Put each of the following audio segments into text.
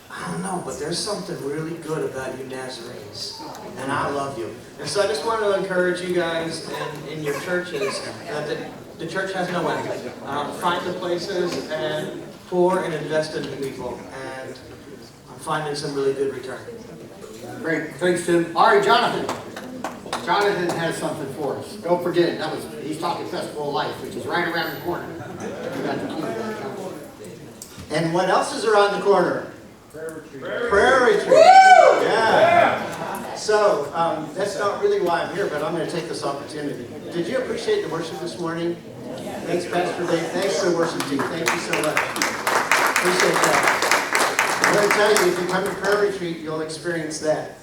I don't know, but there's something really good about you Nazarenes, and I love you. And so I just want to encourage you guys in your churches that the church has no end. Find the places and pour and invest into people, and I'm finding some really good return. Great, thanks, Tim. All right, Jonathan. Jonathan has something for us. Don't forget, he's talking Festival of Life, which is right around the corner. You got the key. And what else is around the corner? Prayer retreat. Yeah. So that's not really why I'm here, but I'm going to take this opportunity. Did you appreciate the worship this morning? Thanks, Pastor Dave. Thanks to the worship team. Thank you so much. Appreciate that. I'm going to tell you, if you come to prayer retreat, you'll experience that.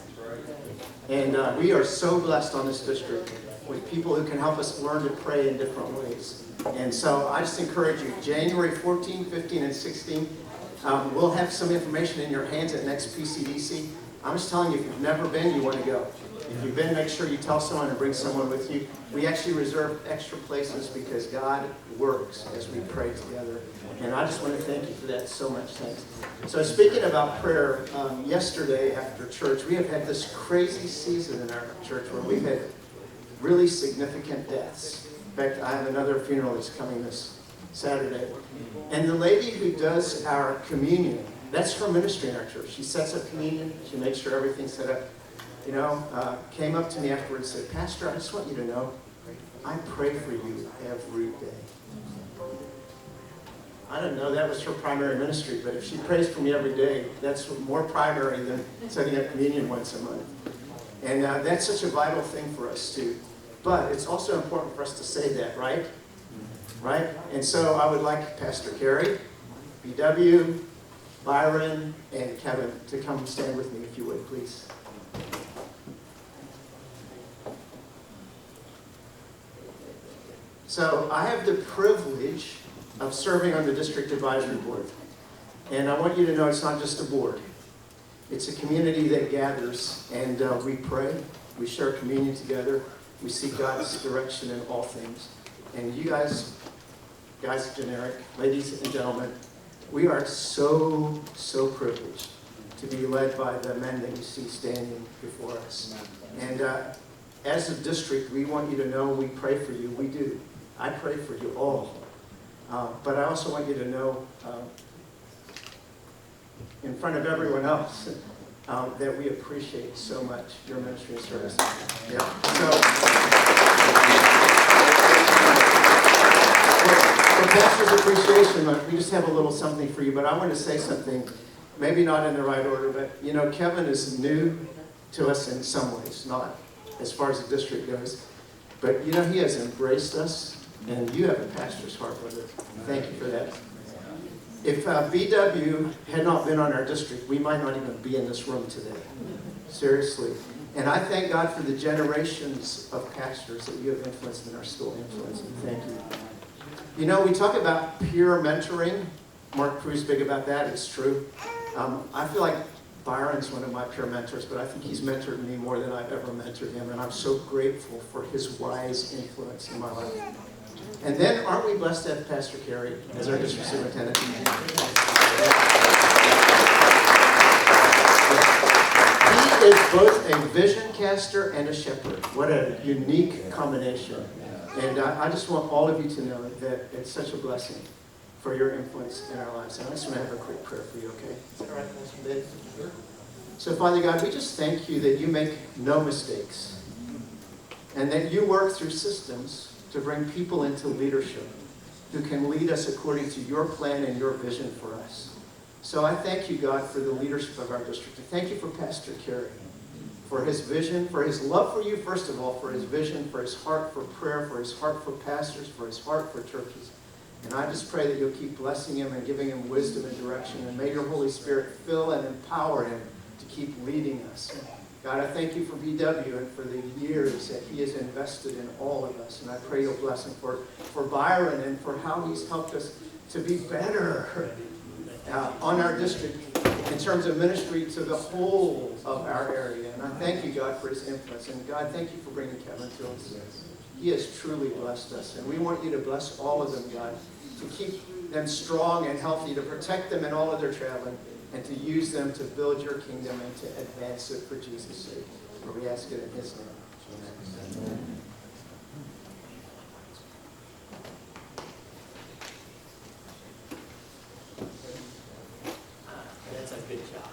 And we are so blessed on this district with people who can help us learn to pray in different ways. And so I just encourage you, January 14, 15, and 16, we'll have some information in your hands at next Pcdc. I'm just telling you, if you've never been, you want to go. If you've been, make sure you tell someone and bring someone with you. We actually reserve extra places because God works as we pray together. And I just want to thank you for that so much. Thanks. So speaking about prayer, yesterday after church, we have had this crazy season in our church where we've had really significant deaths. In fact, I have another funeral that's coming this Saturday. And the lady who does our communion, that's her ministry in our church. She sets up communion. She makes sure everything's set up. Came up to me afterwards and said, Pastor, I just want you to know, I pray for you every day. I didn't know that was her primary ministry, but if she prays for me every day, that's more primary than setting up communion once a month. And that's such a vital thing for us too. But it's also important for us to say that, right? Right? And so I would like Pastor Carey, BW, Byron, and Kevin to come stand with me, if you would, please. So I have the privilege of serving on the District Advisory Board. And I want you to know it's not just a board. It's a community that gathers, and we pray, we share communion together, we seek God's direction in all things. And you guys generic, ladies and gentlemen, we are so privileged to be led by the men that you see standing before us. And as a district, we want you to know we pray for you. We do. I pray for you all. But I also want you to know, in front of everyone else, that we appreciate so much your ministry and service. Yeah. So, for Pastor's Appreciation Month, we just have a little something for you. But I want to say something, maybe not in the right order, but Kevin is new to us in some ways, not as far as the district goes. But he has embraced us. And you have a pastor's heart, brother. Thank you for that. If BW had not been on our district, we might not even be in this room today. Seriously. And I thank God for the generations of pastors that you have influenced and are still influencing. Thank you. We talk about peer mentoring. Mark Crew's big about that. It's true. I feel like Byron's one of my peer mentors, but I think he's mentored me more than I've ever mentored him. And I'm so grateful for his wise influence in my life. And then, aren't we blessed to have Pastor Carey as our district superintendent? He is both a vision caster and a shepherd. What a unique combination. And I just want all of you to know that it's such a blessing for your influence in our lives. And I just want to have a quick prayer for you, okay? Is that all right, Pastor Dave? So, Father God, we just thank you that you make no mistakes and that you work through systems to bring people into leadership who can lead us according to your plan and your vision for us. So I thank you, God, for the leadership of our district. I thank you for Pastor Carey, for his vision, for his love for you, first of all, for his vision, for his heart for prayer, for his heart for pastors, for his heart for churches. And I just pray that you'll keep blessing him and giving him wisdom and direction. And may your Holy Spirit fill and empower him to keep leading us. God, I thank you for BW and for the years that he has invested in all of us. And I pray your blessing for Byron and for how he's helped us to be better on our district in terms of ministry to the whole of our area. And I thank you, God, for his influence. And God, thank you for bringing Kevin to us. He has truly blessed us. And we want you to bless all of them, God, to keep them strong and healthy, to protect them in all of their traveling. and to use them to build your kingdom and to advance it for Jesus' sake. For we ask it in his name. Amen. That's a good job.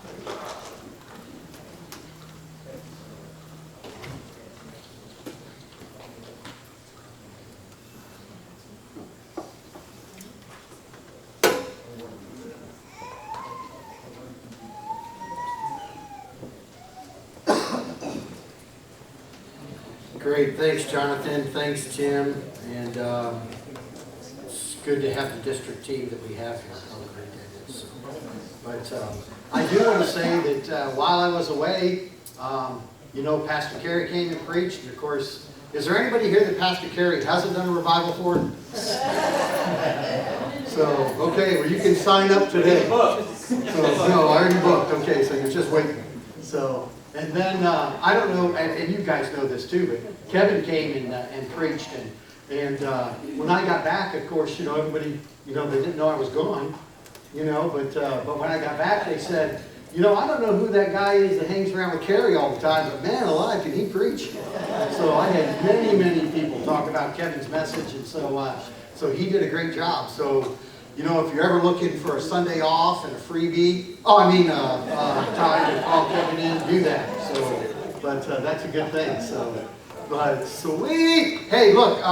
Great, thanks Jonathan, thanks Tim, and it's good to have the district team that we have here. How great that is. But I do want to say that while I was away, you know, Pastor Kerry came and preached, and of course, is there anybody here that Pastor Kerry hasn't done a revival for? So, okay, well you can sign up today. So, no, I already booked, okay, so you're just waiting. So. And then, I don't know, and you guys know this too, but Kevin came and preached, and when I got back, of course, you know, everybody, you know, they didn't know I was gone, you know, but when I got back, they said, you know, I don't know who that guy is that hangs around with Carrie all the time, but man alive, can he preach? So I had many, many people talk about Kevin's message, and so he did a great job. So, you know, if you're ever looking for a Sunday off and a freebie, time to call Kevin in, do that. So, but that's a good thing. So, but sweet. Hey, look,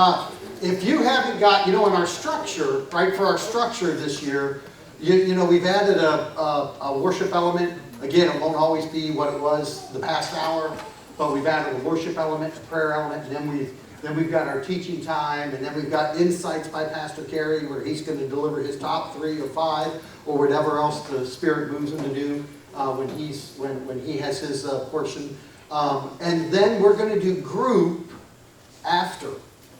if you haven't got, you know, in our structure, right, for our structure this year, you know, we've added a worship element. Again, it won't always be what it was the past hour, but we've added a worship element, a prayer element, and then we've got our teaching time, and then we've got insights by Pastor Kerry, where he's going to deliver his top 3 or 5, or whatever else the Spirit moves him to do when he has his portion. And then we're going to do group after.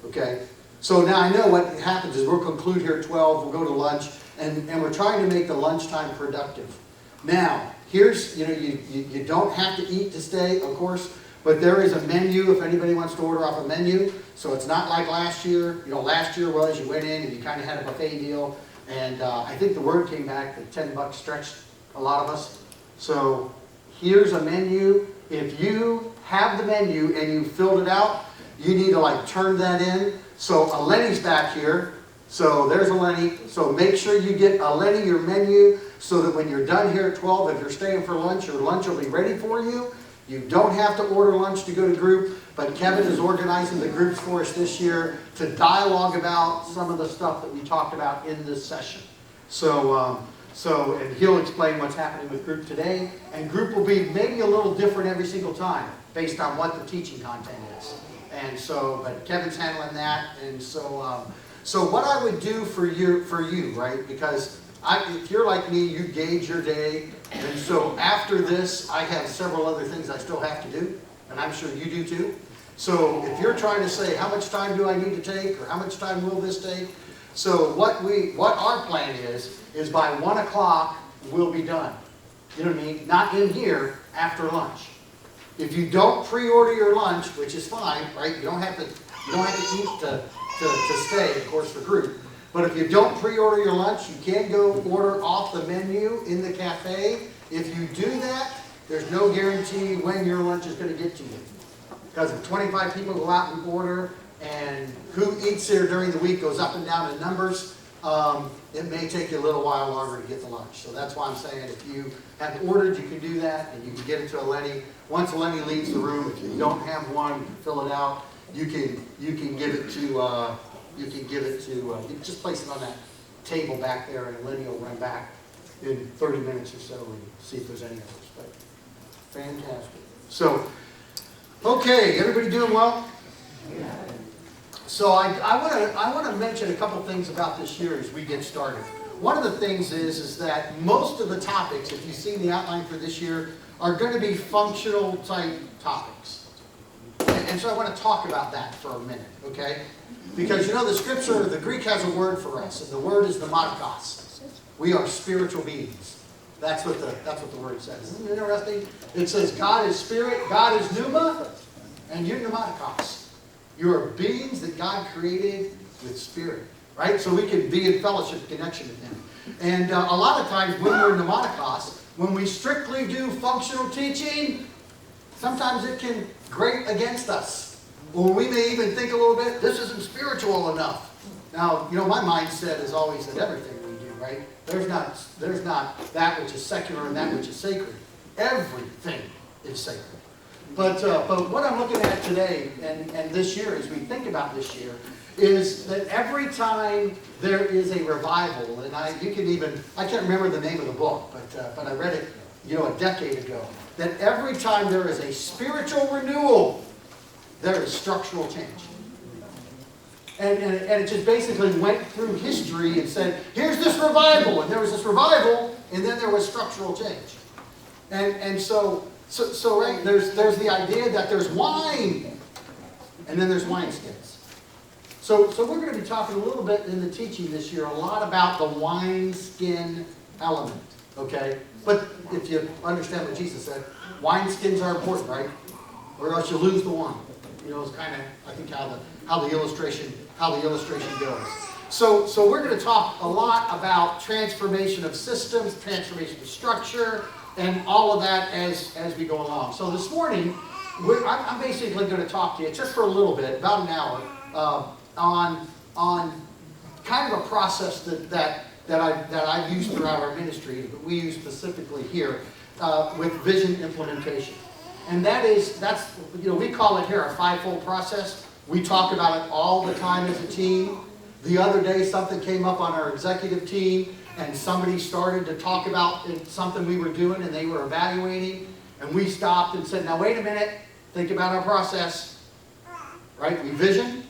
Okay. So now I know what happens is we'll conclude here at 12. We'll go to lunch, and we're trying to make the lunchtime productive. Now, here's, you know, you don't have to eat to stay, of course. But there is a menu if anybody wants to order off a menu. So it's not like last year. You know, last year was you went in and you kind of had a buffet deal. And I think the word came back that $10 stretched a lot of us. So here's a menu. If you have the menu and you filled it out, you need to like turn that in. So a Lenny's back here. So there's a Lenny. So make sure you get a Lenny your menu so that when you're done here at 12, if you're staying for lunch, your lunch will be ready for you. You don't have to order lunch to go to group, but Kevin is organizing the groups for us this year to dialogue about some of the stuff that we talked about in this session. So and he'll explain what's happening with group today, and group will be maybe a little different every single time based on what the teaching content is. And so, but Kevin's handling that, and so what I would do for you, right? Because if you're like me, you gauge your day. And so after this, I have several other things I still have to do, and I'm sure you do too. So if you're trying to say, how much time do I need to take, or how much time will this take? So what our plan is by 1 o'clock, we'll be done. You know what I mean? Not in here, after lunch. If you don't pre-order your lunch, which is fine, right? You don't have to eat to stay, of course, for group. But if you don't pre-order your lunch, you can go order off the menu in the cafe. If you do that, there's no guarantee when your lunch is going to get to you. Because if 25 people go out and order, and who eats here during the week goes up and down in numbers, it may take you a little while longer to get the lunch. So that's why I'm saying if you have ordered, you can do that, and you can get it to a Lenny. Once a Lenny leaves the room, if you don't have one, you can fill it out. You can give it to. You just place it on that table back there, and Lenny will run back in 30 minutes or so and see if there's any others. But fantastic. So, okay, everybody doing well? So I want to mention a couple things about this year as we get started. One of the things is that most of the topics, if you've seen the outline for this year, are going to be functional type topics. And so I want to talk about that for a minute, okay? Because you know the scripture, the Greek has a word for us, and the word is pneumatikos. We are spiritual beings. That's what the word says. Isn't it interesting? It says God is spirit, God is pneuma, and you're pneumatikos. You are beings that God created with spirit, right? So we can be in fellowship, connection with Him. And a lot of times when we're pneumatikos, when we strictly do functional teaching, sometimes it can grate against us. Or we may even think a little bit, this isn't spiritual enough. Now, my mindset is always that everything we do, right? There's not that which is secular and that which is sacred. Everything is sacred. But what I'm looking at today and this year, as we think about this year, is that every time there is a revival, and I can't remember the name of the book, but I read it, a decade ago, that every time there is a spiritual renewal, there is structural change. And it just basically went through history and said, here's this revival, and there was this revival, and then there was structural change. And so right, there's the idea that there's wine, and then there's wineskins. So we're going to be talking a little bit in the teaching this year, a lot about the wineskin element, okay? But if you understand what Jesus said, wineskins are important, right? Or else you lose the wine. It's kind of, I think, how the illustration goes. So we're going to talk a lot about transformation of systems, transformation of structure, and all of that as we go along. So this morning, I'm basically going to talk to you just for a little bit, about an hour, on kind of a process that I've used throughout our ministry, but we use specifically here with vision implementation. And we call it here a fivefold process. We talk about it all the time as a team. The other day, something came up on our executive team, and somebody started to talk about something we were doing, and they were evaluating, and we stopped and said, now wait a minute, think about our process. Right? We vision.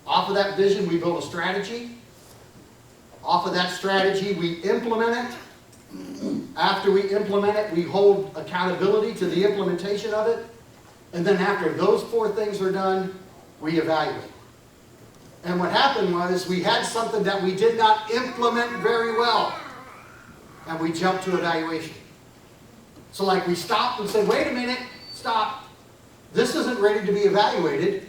Off of that vision, we build a strategy. Off of that strategy, we implement it. After we implement it, we hold accountability to the implementation of it. And then after those four things are done, we evaluate. And what happened was we had something that we did not implement very well. And we jumped to evaluation. So like we stopped and said, wait a minute, stop. This isn't ready to be evaluated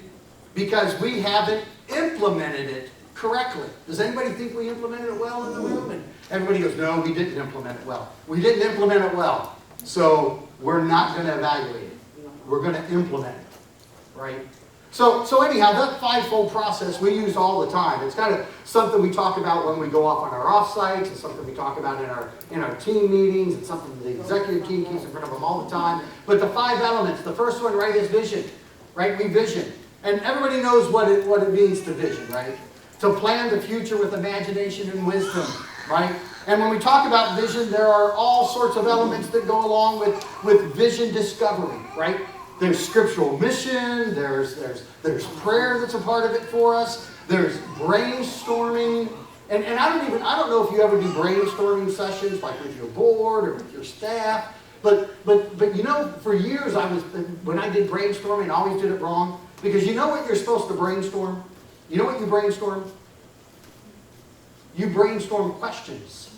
because we haven't implemented it correctly. Does anybody think we implemented it well in the room? And everybody goes, no, we didn't implement it well. We didn't implement it well. So we're not going to evaluate it. We're going to implement it. Right? So anyhow, that fivefold process we use all the time. It's kind of something we talk about when we go off on our offsites. It's something we talk about in our team meetings. It's something the executive team keeps in front of them all the time. But the 5 elements, the first one, right, is vision. Right? We vision. And everybody knows what it means to vision, right? To plan the future with imagination and wisdom, right? And when we talk about vision, there are all sorts of elements that go along with vision discovery, right? There's scriptural mission, there's prayer that's a part of it for us, there's brainstorming, and I don't know if you ever do brainstorming sessions like with your board or with your staff, but for years when I did brainstorming, I always did it wrong, because you know what you're supposed to brainstorm? You know what you brainstorm? You brainstorm questions.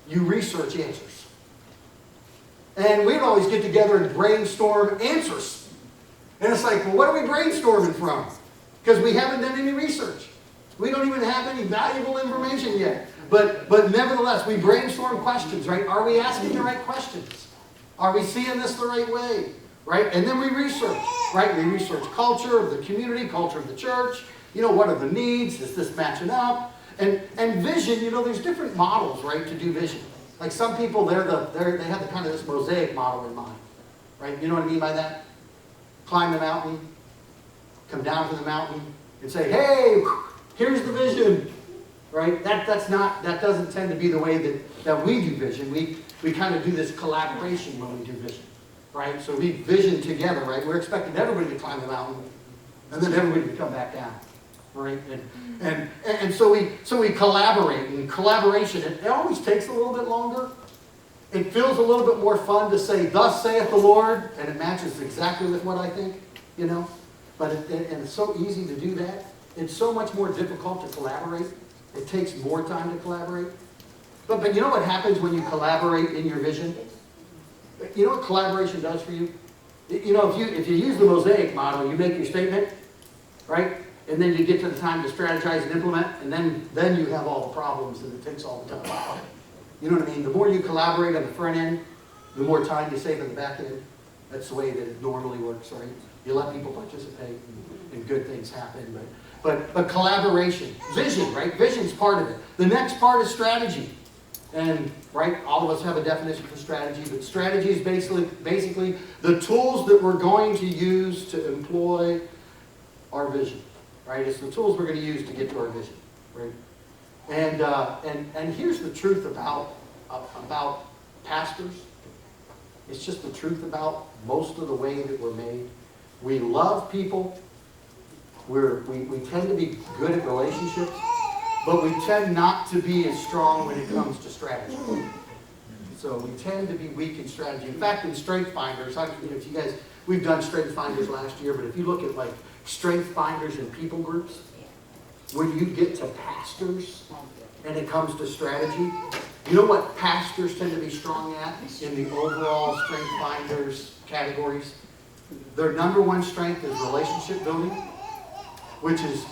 You research answers. And we'd always get together and brainstorm answers. And it's like, well, what are we brainstorming from? Because we haven't done any research. We don't even have any valuable information yet. But nevertheless, we brainstorm questions, right? Are we asking the right questions? Are we seeing this the right way? Right? And then we research, right? We research culture of the community, culture of the church. What are the needs? Is this matching up? And vision, there's different models, right, to do vision. Like some people, they have the kind of this mosaic model in mind, right? You know what I mean by that? Climb the mountain, come down to the mountain, and say, hey, here's the vision, right? That doesn't tend to be the way that we do vision. We kind of do this collaboration when we do vision. Right? So we vision together, right? We're expecting everybody to climb the mountain and then everybody to come back down. Right? And so we collaborate, and collaboration, it always takes a little bit longer. It feels a little bit more fun to say, thus saith the Lord, and it matches exactly with what I think, But it's so easy to do that. It's so much more difficult to collaborate. It takes more time to collaborate. But you know what happens when you collaborate in your vision? You know what collaboration does for you? If you use the mosaic model, you make your statement, right? And then you get to the time to strategize and implement, and then you have all the problems, and it takes all the time. You know what I mean? The more you collaborate on the front end, the more time you save on the back end. That's the way that it normally works, right? You let people participate and good things happen. But collaboration, vision, right? Vision's part of it. The next part is strategy. And, right, all of us have a definition for strategy, but strategy is basically the tools that we're going to use to employ our vision, right? It's the tools we're going to use to get to our vision, right? And here's the truth about pastors. It's just the truth about most of the way that we're made. We love people. We tend to be good at relationships, but we tend not to be as strong when it comes to strategy. So we tend to be weak in strategy. In fact, in Strength Finders, if you guys, we've done Strength Finders last year, but if you look at like Strength Finders in people groups, when you get to pastors and it comes to strategy, you know what pastors tend to be strong at in the overall Strength Finders categories? Their number one strength is relationship building, which is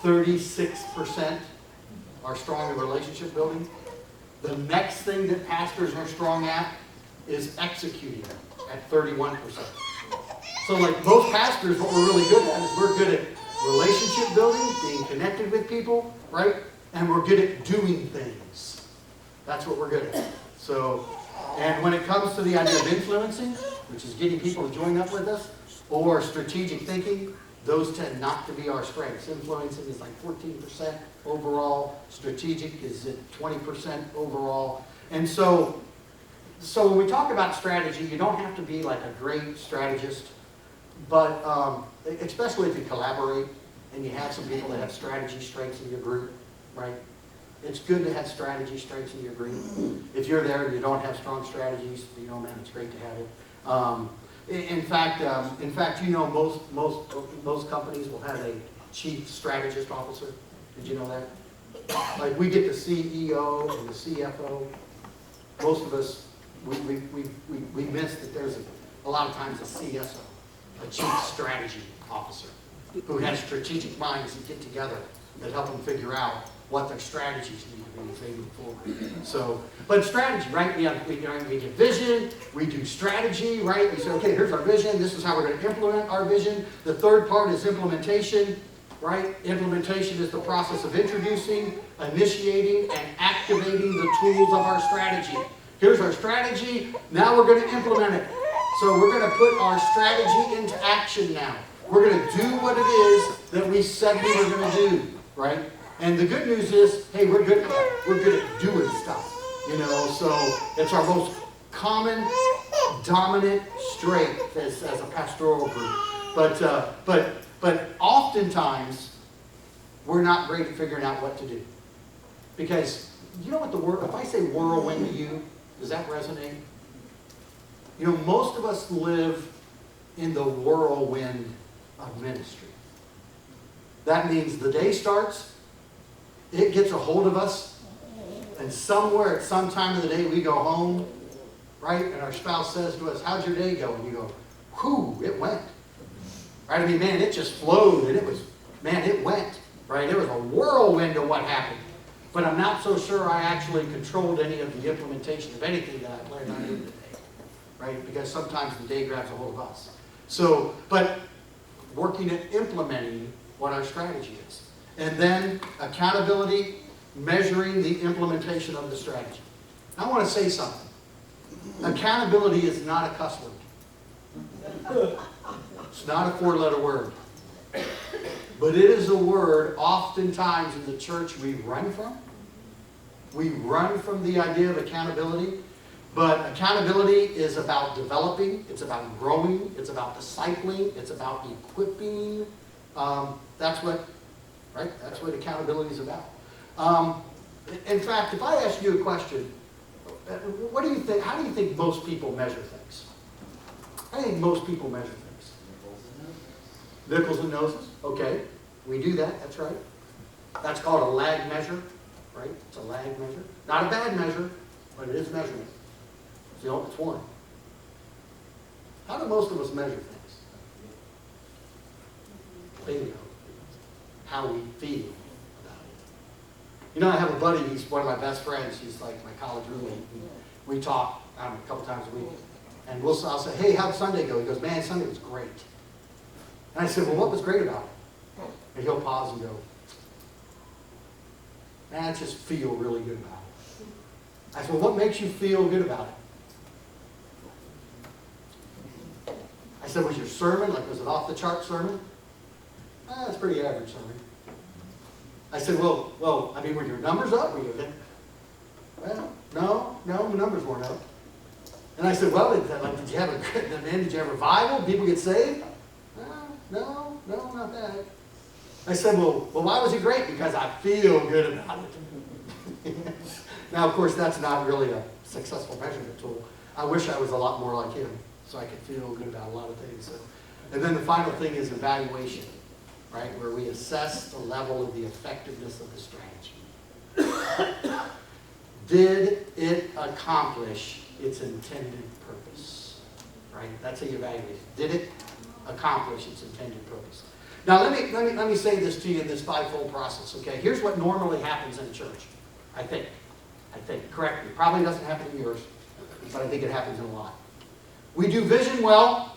36% are strong in relationship building. The next thing that pastors are strong at is executing at 31%. So like most pastors, what we're really good at is we're good at relationship building, being connected with people, right? And we're good at doing things. That's what we're good at. So, and when it comes to the idea of influencing, which is getting people to join up with us, or strategic thinking, those tend not to be our strengths. Influencing is like 14% overall. Strategic is at 20% overall. And so when we talk about strategy, you don't have to be like a great strategist, but especially if you collaborate and you have some people that have strategy strengths in your group, right? It's good to have strategy strengths in your group. If you're there and you don't have strong strategies, you know, man, it's great to have it. In fact, you know, most companies will have a chief strategist officer. Did you know that? Like we get the CEO and the CFO. Most of us, we miss that there's a lot of times a CSO, a chief strategy officer, who has strategic minds that get together that help them figure out what their strategies need to be as they move forward. So, but strategy, right? We get vision, we do strategy, right? We say, okay, here's our vision, this is how we're going to implement our vision. The third part is implementation, right? Implementation is the process of introducing, initiating, and activating the tools of our strategy. Here's our strategy, now we're going to implement it. So we're going to put our strategy into action now. We're going to do what it is that we said we were going to do, right? And the good news is, hey, we're good at that. We're good at doing stuff, you know. So it's our most common, dominant strength as a pastoral group. But oftentimes we're not great at figuring out what to do, because you know what the word? If I say whirlwind to you, does that resonate? You know, most of us live in the whirlwind of ministry. That means the day starts. It gets a hold of us, and somewhere at some time of the day we go home, right? And our spouse says to us, how'd your day go? And you go, whew, it went. Right? I mean, man, it just flowed, and it was, man, it went. Right? There was a whirlwind of what happened. But I'm not so sure I actually controlled any of the implementation of anything that I planned on doing today. Right? Because sometimes the day grabs a hold of us. So, but working at implementing what our strategy is. And then accountability, measuring the implementation of the strategy. I want to say something. Accountability is not a cuss word. It's not a four-letter word. But it is a word oftentimes in the church we run from. We run from the idea of accountability. But accountability is about developing. It's about growing. It's about discipling. It's about equipping. That's what accountability is about. In fact, if I ask you a question, what do you think? How do you think most people measure things? I think most people measure things. Nickels and noses. Okay, we do that. That's right. That's called a lag measure, right? It's a lag measure. Not a bad measure, but it is measurement. It's one. How do most of us measure things? Bingo. How we feel about it. You know, I have a buddy, he's one of my best friends. He's like my college roommate. We talk a couple times a week. And I'll say, hey, how'd Sunday go? He goes, man, Sunday was great. And I said, well, what was great about it? And he'll pause and go, man, I just feel really good about it. I said, well, what makes you feel good about it? I said, was your sermon, like, was it off the chart sermon? It's a pretty average sermon. I said, well, I mean, were your numbers up? Were you okay? Well, no, the numbers weren't up. And I said, well, did you have a revival? People get saved? No, not that. I said, well, why was it great? Because I feel good about it. Now, of course, that's not really a successful measurement tool. I wish I was a lot more like him so I could feel good about a lot of things. So. And then the final thing is evaluation, right, where we assess the level of the effectiveness of the strategy. Did it accomplish its intended purpose? Right? That's how you evaluate it. Did it accomplish its intended purpose? Now, let me say this to you in this fivefold process, okay? Here's what normally happens in a church, I think. Correct me. Probably doesn't happen in yours, but I think it happens in a lot. We do vision well.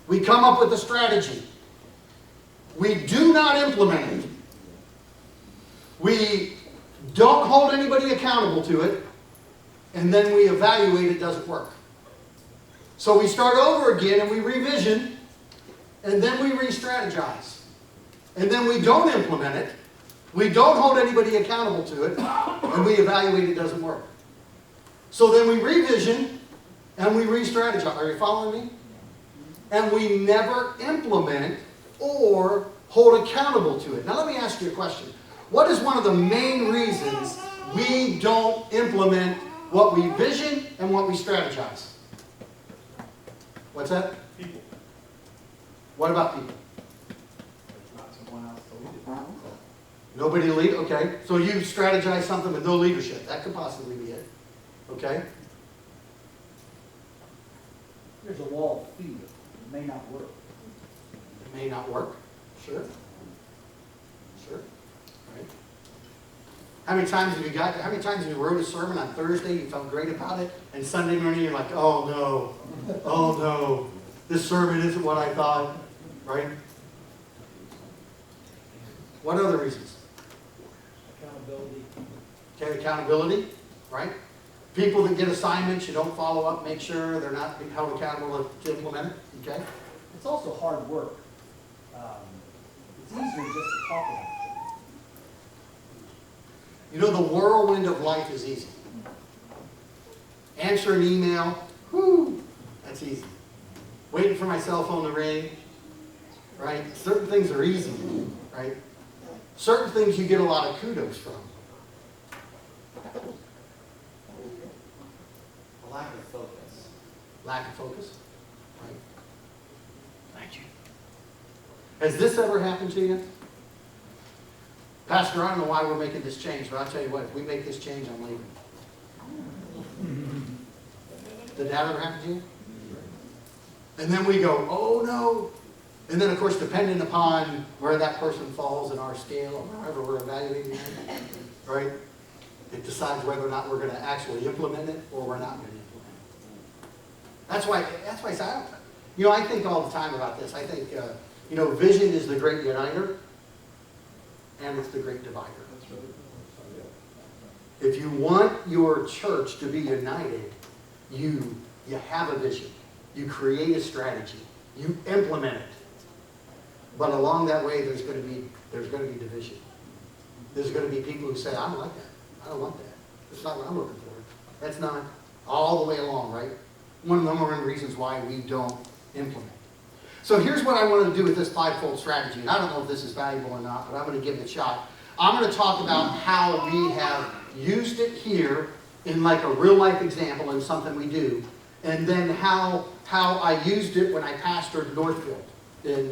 We come up with a strategy. We do not implement it. We don't hold anybody accountable to it. And then we evaluate it doesn't work. So we start over again and we revision. And then we re-strategize. And then we don't implement it. We don't hold anybody accountable to it. And we evaluate it doesn't work. So then we revision and we re-strategize. Are you following me? And we never implement or hold accountable to it. Now let me ask you a question. What is one of the main reasons we don't implement what we vision and what we strategize? What's that? People. What about people? There's not someone else to lead it. Nobody to lead? Okay. So you strategize something with no leadership. That could possibly be it. Okay. There's a wall of fear. It may not work. It may not work. Sure. Right. How many times have you wrote a sermon on Thursday, you felt great about it, and Sunday morning you're like, oh no, this sermon isn't what I thought, right? What other reasons? Accountability. Okay, accountability, right? People that get assignments, you don't follow up, make sure they're not being held accountable to implement it, okay? It's also hard work. It's easier just to talk about it. You know, the whirlwind of life is easy. Answer an email, whoo, that's easy. Waiting for my cell phone to ring, right? Certain things are easy, right? Certain things you get a lot of kudos from. A lack of focus. Lack of focus, right? Thank you. Has this ever happened to you? Pastor, I don't know why we're making this change, but I'll tell you what, if we make this change, I'm leaving. Did that ever happen to you? And then we go, oh no. And then, of course, depending upon where that person falls in our scale or however we're evaluating them, right? It decides whether or not we're going to actually implement it or we're not going to implement it. That's why I think all the time about this. I think, vision is the great uniter and it's the great divider. If you want your church to be united, you have a vision. You create a strategy. You implement it. But along that way, there's going to be division. There's going to be people who say, I don't like that. I don't want that. That's not what I'm looking for. That's not all the way along, right? One of the number one reasons why we don't implement. So here's what I want to do with this fivefold strategy. And I don't know if this is valuable or not, but I'm going to give it a shot. I'm going to talk about how we have used it here in like a real life example in something we do. And then how I used it when I pastored Northfield in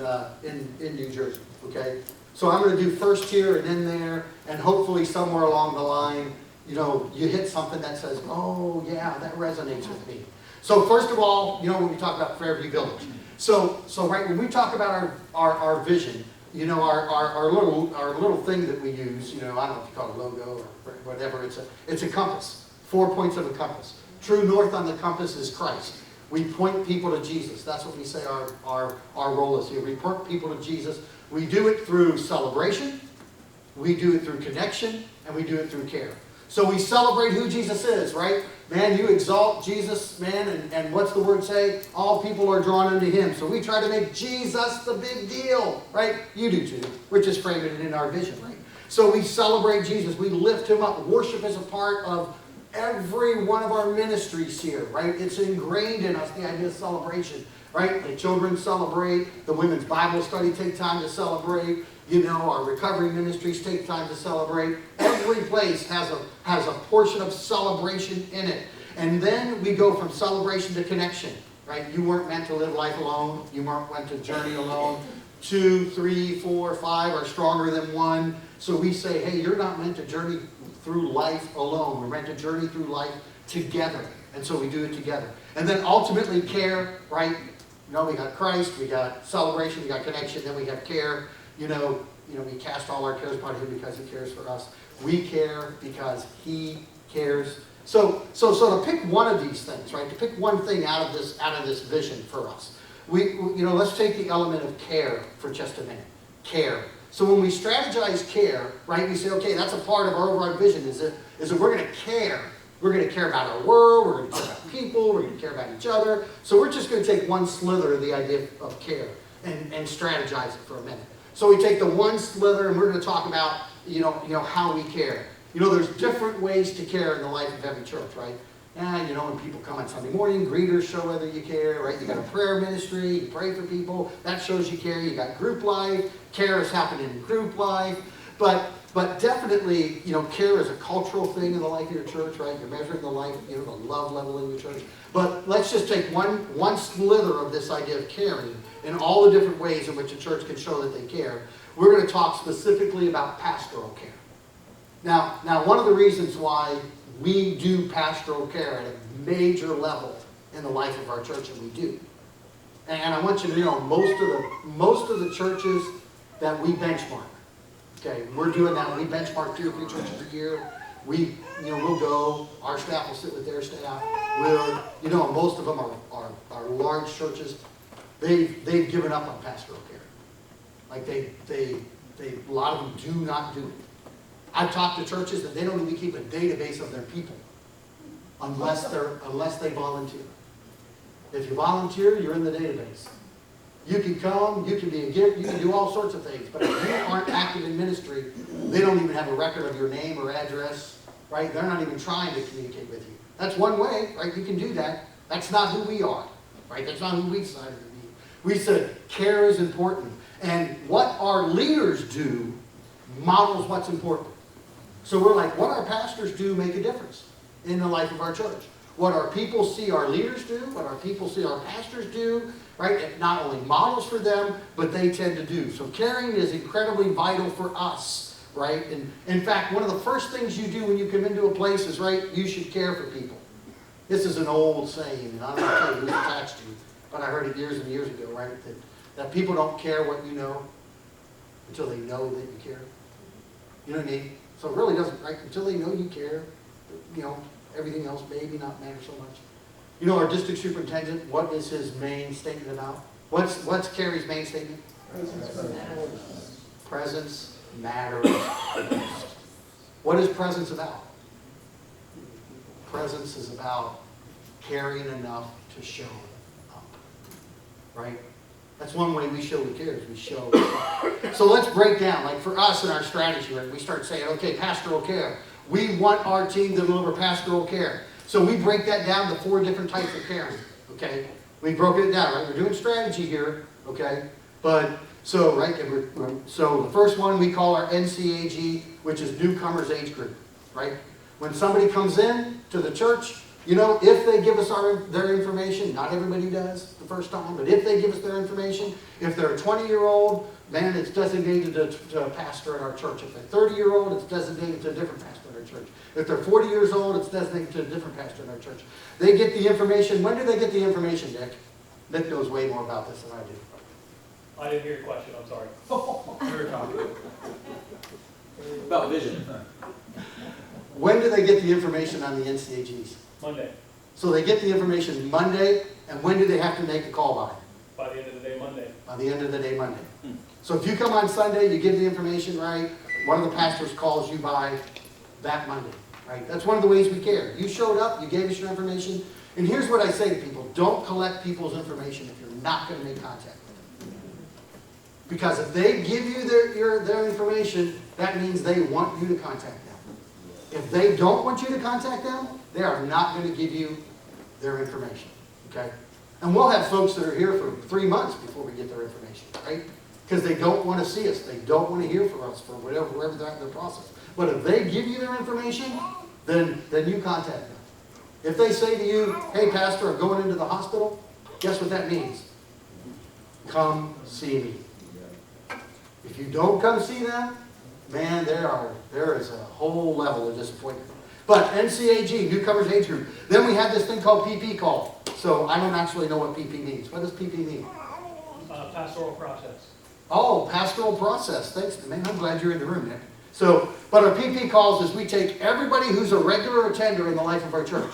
New Jersey, okay? So I'm going to do first here and then there, and hopefully somewhere along the line, you hit something that says, oh yeah, that resonates with me. So first of all, when we talk about Fairview Village. So right, when we talk about our vision, you know, our little thing that we use, you know, I don't know if you call it a logo or whatever, it's a compass, 4 points of a compass. True north on the compass is Christ. We point people to Jesus. That's what we say our role is here. We point people to Jesus. We do it through celebration, we do it through connection, and we do it through care. So we celebrate who Jesus is, right? Man, you exalt Jesus, man, and what's the word say? All people are drawn unto him. So we try to make Jesus the big deal, right? You do too. We're just framing it in our vision, right? So we celebrate Jesus. We lift him up. Worship is a part of every one of our ministries here, right? It's ingrained in us, the idea of celebration, right? The children celebrate. The women's Bible study take time to celebrate. You know, our recovery ministries take time to celebrate. Every place has a portion of celebration in it. And then we go from celebration to connection, right? You weren't meant to live life alone. You weren't meant to journey alone. 2, 3, 4, 5 are stronger than one. So we say, hey, you're not meant to journey through life alone. We're meant to journey through life together. And so we do it together. And then ultimately care, right? You know, we got Christ, we got celebration, we got connection, then we have care. You know, we cast all our cares upon him because he cares for us. We care because he cares. So to pick one of these things, right? To pick one thing out of this vision for us. Let's take the element of care for just a minute. Care. So when we strategize care, right, we say, okay, that's a part of our overall vision, is that we're going to care. We're going to care about our world, we're going to care about people, we're going to care about each other. So we're just going to take one slither of the idea of care and strategize it for a minute. So we take the one slither and we're going to talk about, how we care. You know, there's different ways to care in the life of every church, right? When people come on Sunday morning, greeters show whether you care, right? You got a prayer ministry, you pray for people, that shows you care. You got group life, care is happening in group life. But definitely, care is a cultural thing in the life of your church, right? You're measuring the life, the love level in your church. But let's just take one slither of this idea of caring in all the different ways in which a church can show that they care. We're going to talk specifically about pastoral care. Now, one of the reasons why we do pastoral care at a major level in the life of our church, and we do. And I want you to know, most of the churches that we benchmark, okay, we're doing that. We benchmark 2 or 3 churches a year. We'll go. Our staff will sit with their staff. Most of them are large churches. They've given up on pastoral care. Like a lot of them do not do it. I've talked to churches that they don't even keep a database of their people unless they volunteer. If you volunteer, you're in the database. You can come, you can be a gift, you can do all sorts of things, but if you aren't active in ministry, they don't even have a record of your name or address, right? They're not even trying to communicate with you. That's one way, right? You can do that. That's not who we are, right? That's not who we decided to be. We said care is important, and what our leaders do models what's important. So we're like, what our pastors do make a difference in the life of our church. What our people see our leaders do, what our people see our pastors do, right? It not only models for them, but they tend to do. So caring is incredibly vital for us, right? And in fact, one of the first things you do when you come into a place is, right, you should care for people. This is an old saying, and I don't know who's attached to it, but I heard it years and years ago, right? That people don't care what you know until they know that you care. You know what I mean? So it really doesn't, right? Until they know you care, everything else maybe not matter so much. Our district superintendent, what is his main statement about? What's Carrie's main statement? Presence matters most. What is presence about? Presence is about caring enough to show up, right? That's one way we show we care, is we show up. So let's break down, like for us in our strategy, right? We start saying, okay, pastoral care. We want our team to deliver pastoral care. So we break that down to 4 different types of caring, okay? We broke it down, right? We're doing strategy here, okay? So the first one we call our NCAG, which is newcomers age group, right? When somebody comes in to the church, if they give us their information, not everybody does the first time, but if they give us their information, if they're a 20-year-old, then it's designated to a pastor at our church. If they're 30-year-old, it's designated to a different pastor at our church. If they're 40 years old, it's designated to a different pastor in our church. They get the information. When do they get the information, Nick? Nick knows way more about this than I do. I didn't hear your question, I'm sorry. We were talking. About vision. When do they get the information on the NCAGs? Monday, So they get the information Monday, and when do they have to make a call by? by the end of the day, Monday. By the end of the day, Monday. So if you come on Sunday, you give the information right, one of the pastors calls you by that Monday, right? That's one of the ways we care. You showed up, you gave us your information, and here's what I say to people: don't collect people's information if you're not going to make contact with them. Because if they give you their information, that means they want you to contact them. If they don't want you to contact them, they are not going to give you their information, okay? And we'll have folks that are here for 3 months before we get their information, right? Because they don't want to see us. They don't want to hear from us for wherever they're at in the process. But if they give you their information, then you contact them. If they say to you, hey, Pastor, I'm going into the hospital, guess what that means? Come see me. If you don't come see them, man, there is a whole level of disappointment. But NCAG, Newcomers Age Group. Then we have this thing called PP call. So I don't actually know what PP means. What does PP mean? Pastoral process. Oh, pastoral process. Thanks. Man, I'm glad you're in the room, Nick. So, but our PP calls is we take everybody who's a regular attender in the life of our church.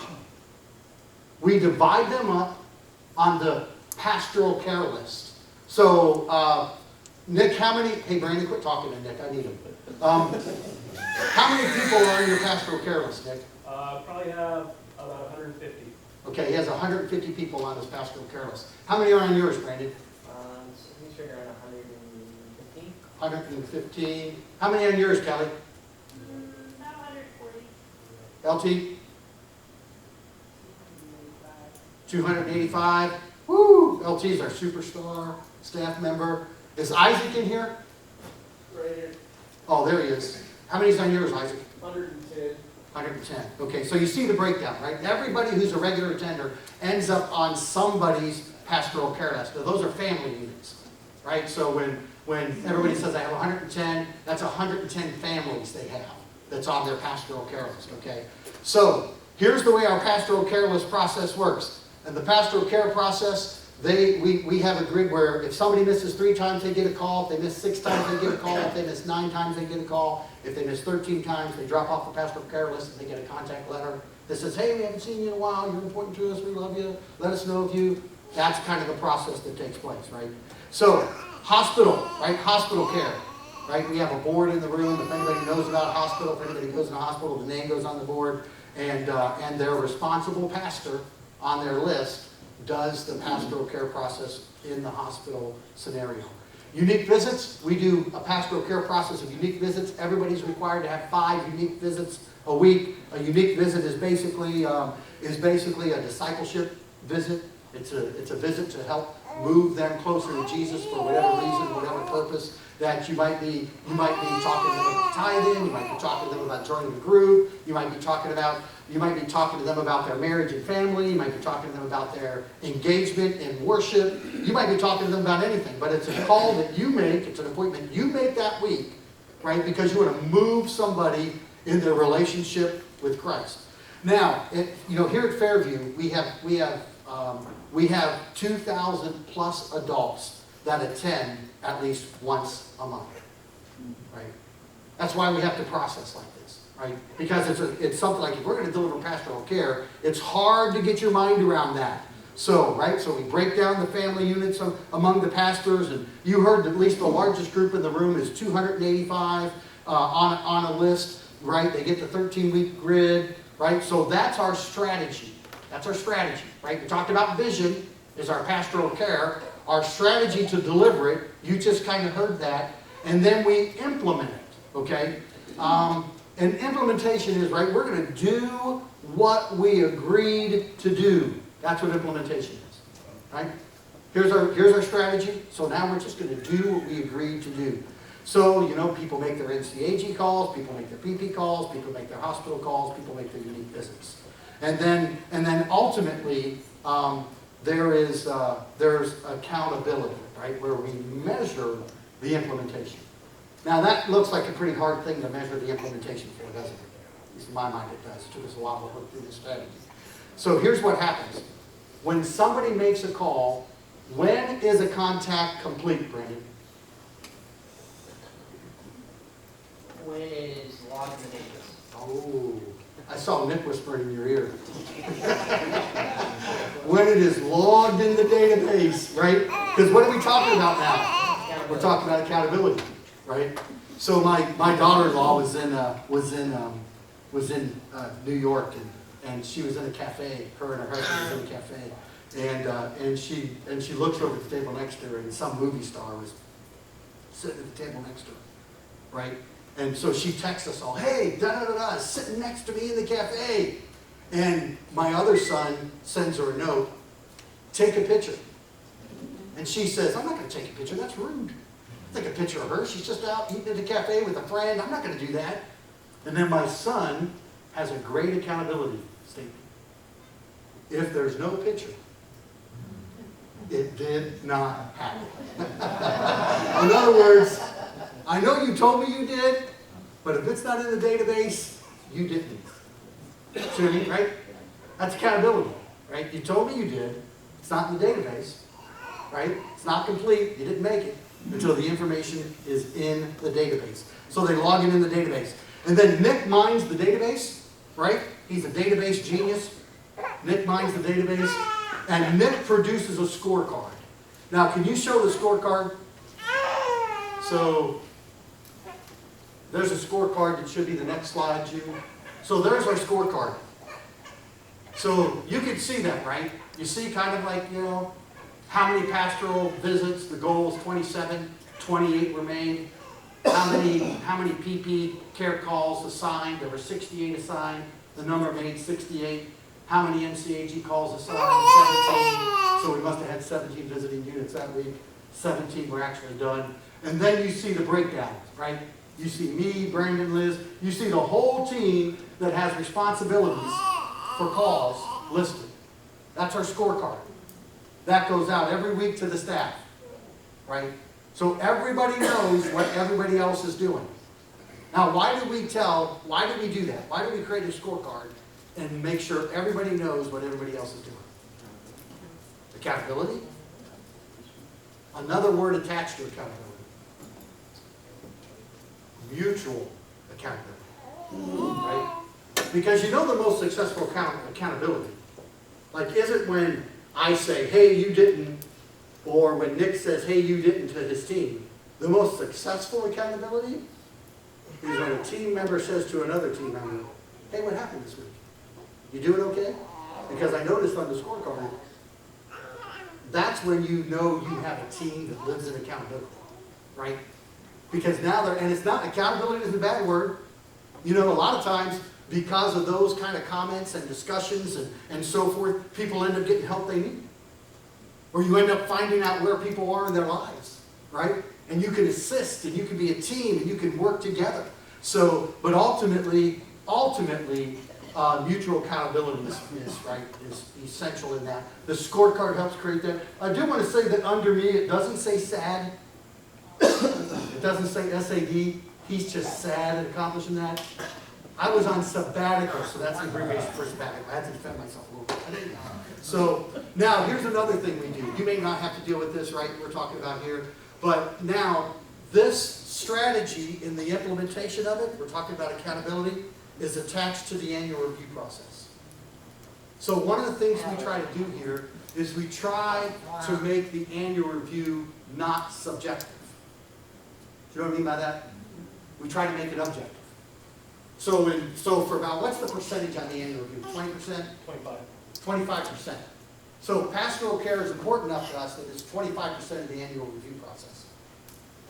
We divide them up on the pastoral care list. So, Nick, how many, hey Brandon, quit talking to Nick, I need him. How many people are on your pastoral care list, Nick? Probably have about 150. Okay, he has 150 people on his pastoral care list. How many are on yours, Brandon? So he's figuring 115. 115. How many on yours, Kelly? About 140. LT? 285. Woo! LT's our superstar staff member. Is Isaac in here? Right here. Oh, there he is. How many's on yours, Isaac? 110. 110. Okay, so you see the breakdown, right? Everybody who's a regular attender ends up on somebody's pastoral care list. Now, those are family units, right? So when everybody says I have 110, that's 110 families they have that's on their pastoral care list, okay? So here's the way our pastoral care list process works. And the pastoral care process, we have a grid where if somebody misses 3 times, they get a call. If they miss 6 times, they get a call. If they miss 9 times, they get a call. If they miss 13 times, they drop off the pastoral care list and they get a contact letter that says, hey, we haven't seen you in a while. You're important to us. We love you. Let us know if you. That's kind of the process that takes place, right? So hospital, right? Hospital care, right? We have a board in the room. If anybody knows about hospital, if anybody goes in a hospital, the name goes on the board. And their responsible pastor on their list does the pastoral care process in the hospital scenario. Unique visits, we do a pastoral care process of unique visits. Everybody's required to have 5 unique visits a week. A unique visit is basically a discipleship visit. It's a visit to help move them closer to Jesus for whatever reason, whatever purpose. That you might be talking to them about tithing. You might be talking to them about joining a group. You might be talking to them about their marriage and family. You might be talking to them about their engagement in worship. You might be talking to them about anything. But it's a call that you make. It's an appointment you make that week, right? Because you want to move somebody in their relationship with Christ. Now, here at Fairview, we have 2,000 plus adults that attend at least once a month, right? That's why we have to process like this, right? Because it's something like if we're going to deliver pastoral care, it's hard to get your mind around that. So, right? So we break down the family units among the pastors, and you heard at least the largest group in the room is 285 on a list, right? They get the 13-week grid, right? So that's our strategy. That's our strategy, right? We talked about vision is our pastoral care. Our strategy to deliver it, you just kind of heard that, and then we implement it, okay? And implementation is, right, we're going to do what we agreed to do. That's what implementation is, right? Here's our strategy, so now we're just going to do what we agreed to do. So, people make their NCAG calls, people make their PP calls, people make their hospital calls, people make their unique visits. And then ultimately, there's accountability, right, where we measure the implementation. Now that looks like a pretty hard thing to measure the implementation for, doesn't it? At least in my mind it does. It took us a while to work through this strategy. So here's what happens. When somebody makes a call When is a contact complete, Brandon? When it is logged in the database. Oh, I saw Nick whispering in your ear. When it is logged in the database, right? Because what are we talking about now? We're talking about accountability, right? So my daughter-in-law was in New York, and she was in a cafe. Her and her husband was in a cafe, and she looks over at the table next to her, and some movie star was sitting at the table next to her, right? And so she texts us all, "Hey, da-da-da-da, sitting next to me in the cafe." And my other son sends her a note, "Take a picture." And she says, "I'm not going to take a picture, that's rude. Take a picture of her, she's just out eating at the cafe with a friend, I'm not going to do that." And then my son has a great accountability statement. If there's no picture, it did not happen. In other words, I know you told me you did, but if it's not in the database, you didn't. See what I mean, right? That's accountability, right? You told me you did. It's not in the database, right? It's not complete. You didn't make it until the information is in the database. So they log in the database. And then Nick mines the database, right? He's a database genius. Nick mines the database, and Nick produces a scorecard. Now, can you show the scorecard? So there's a scorecard that should be the next slide, June. So there's our scorecard. So you can see that, right? You see kind of like, how many pastoral visits, the goal is 27, 28 remained. How many PP care calls assigned? There were 68 assigned. The number made 68. How many MCAG calls assigned? 17. So we must have had 17 visiting units that week. 17 were actually done. And then you see the breakdown, right? You see me, Brandon, Liz. You see the whole team that has responsibilities for calls listed. That's our scorecard. That goes out every week to the staff, right? So everybody knows what everybody else is doing. Now, why do we do that? Why do we create a scorecard and make sure everybody knows what everybody else is doing? Accountability. Another word attached to accountability. Mutual accountability, right? Because the most successful accountability, like, is it when I say, "Hey, you didn't," or when Nick says, "Hey, you didn't," to his team? The most successful accountability is when a team member says to another team member, "Hey, what happened this week? You doing okay?" Because I noticed on the scorecard, that's when you know you have a team that lives in accountability, right? Because now and it's not, accountability isn't a bad word. A lot of times, because of those kind of comments and discussions and so forth, people end up getting help they need. Or you end up finding out where people are in their lives, right? And you can assist, and you can be a team, and you can work together. So, but ultimately, mutual accountability is essential in that. The scorecard helps create that. I do want to say that under me, it doesn't say SAD. It doesn't say SAD. He's just sad at accomplishing that. I was on sabbatical, so that's the abbreviation for sabbatical. I had to defend myself a little bit. So now here's another thing we do. You may not have to deal with this, right? We're talking about here. But now this strategy in the implementation of it, we're talking about accountability, is attached to the annual review process. So one of the things we try to do here is we try to make the annual review not subjective. Do you know what I mean by that? We try to make it objective. So for about, what's the percentage on the annual review? 20%? 25. 25%. So pastoral care is important enough to us that it's 25% of the annual review process.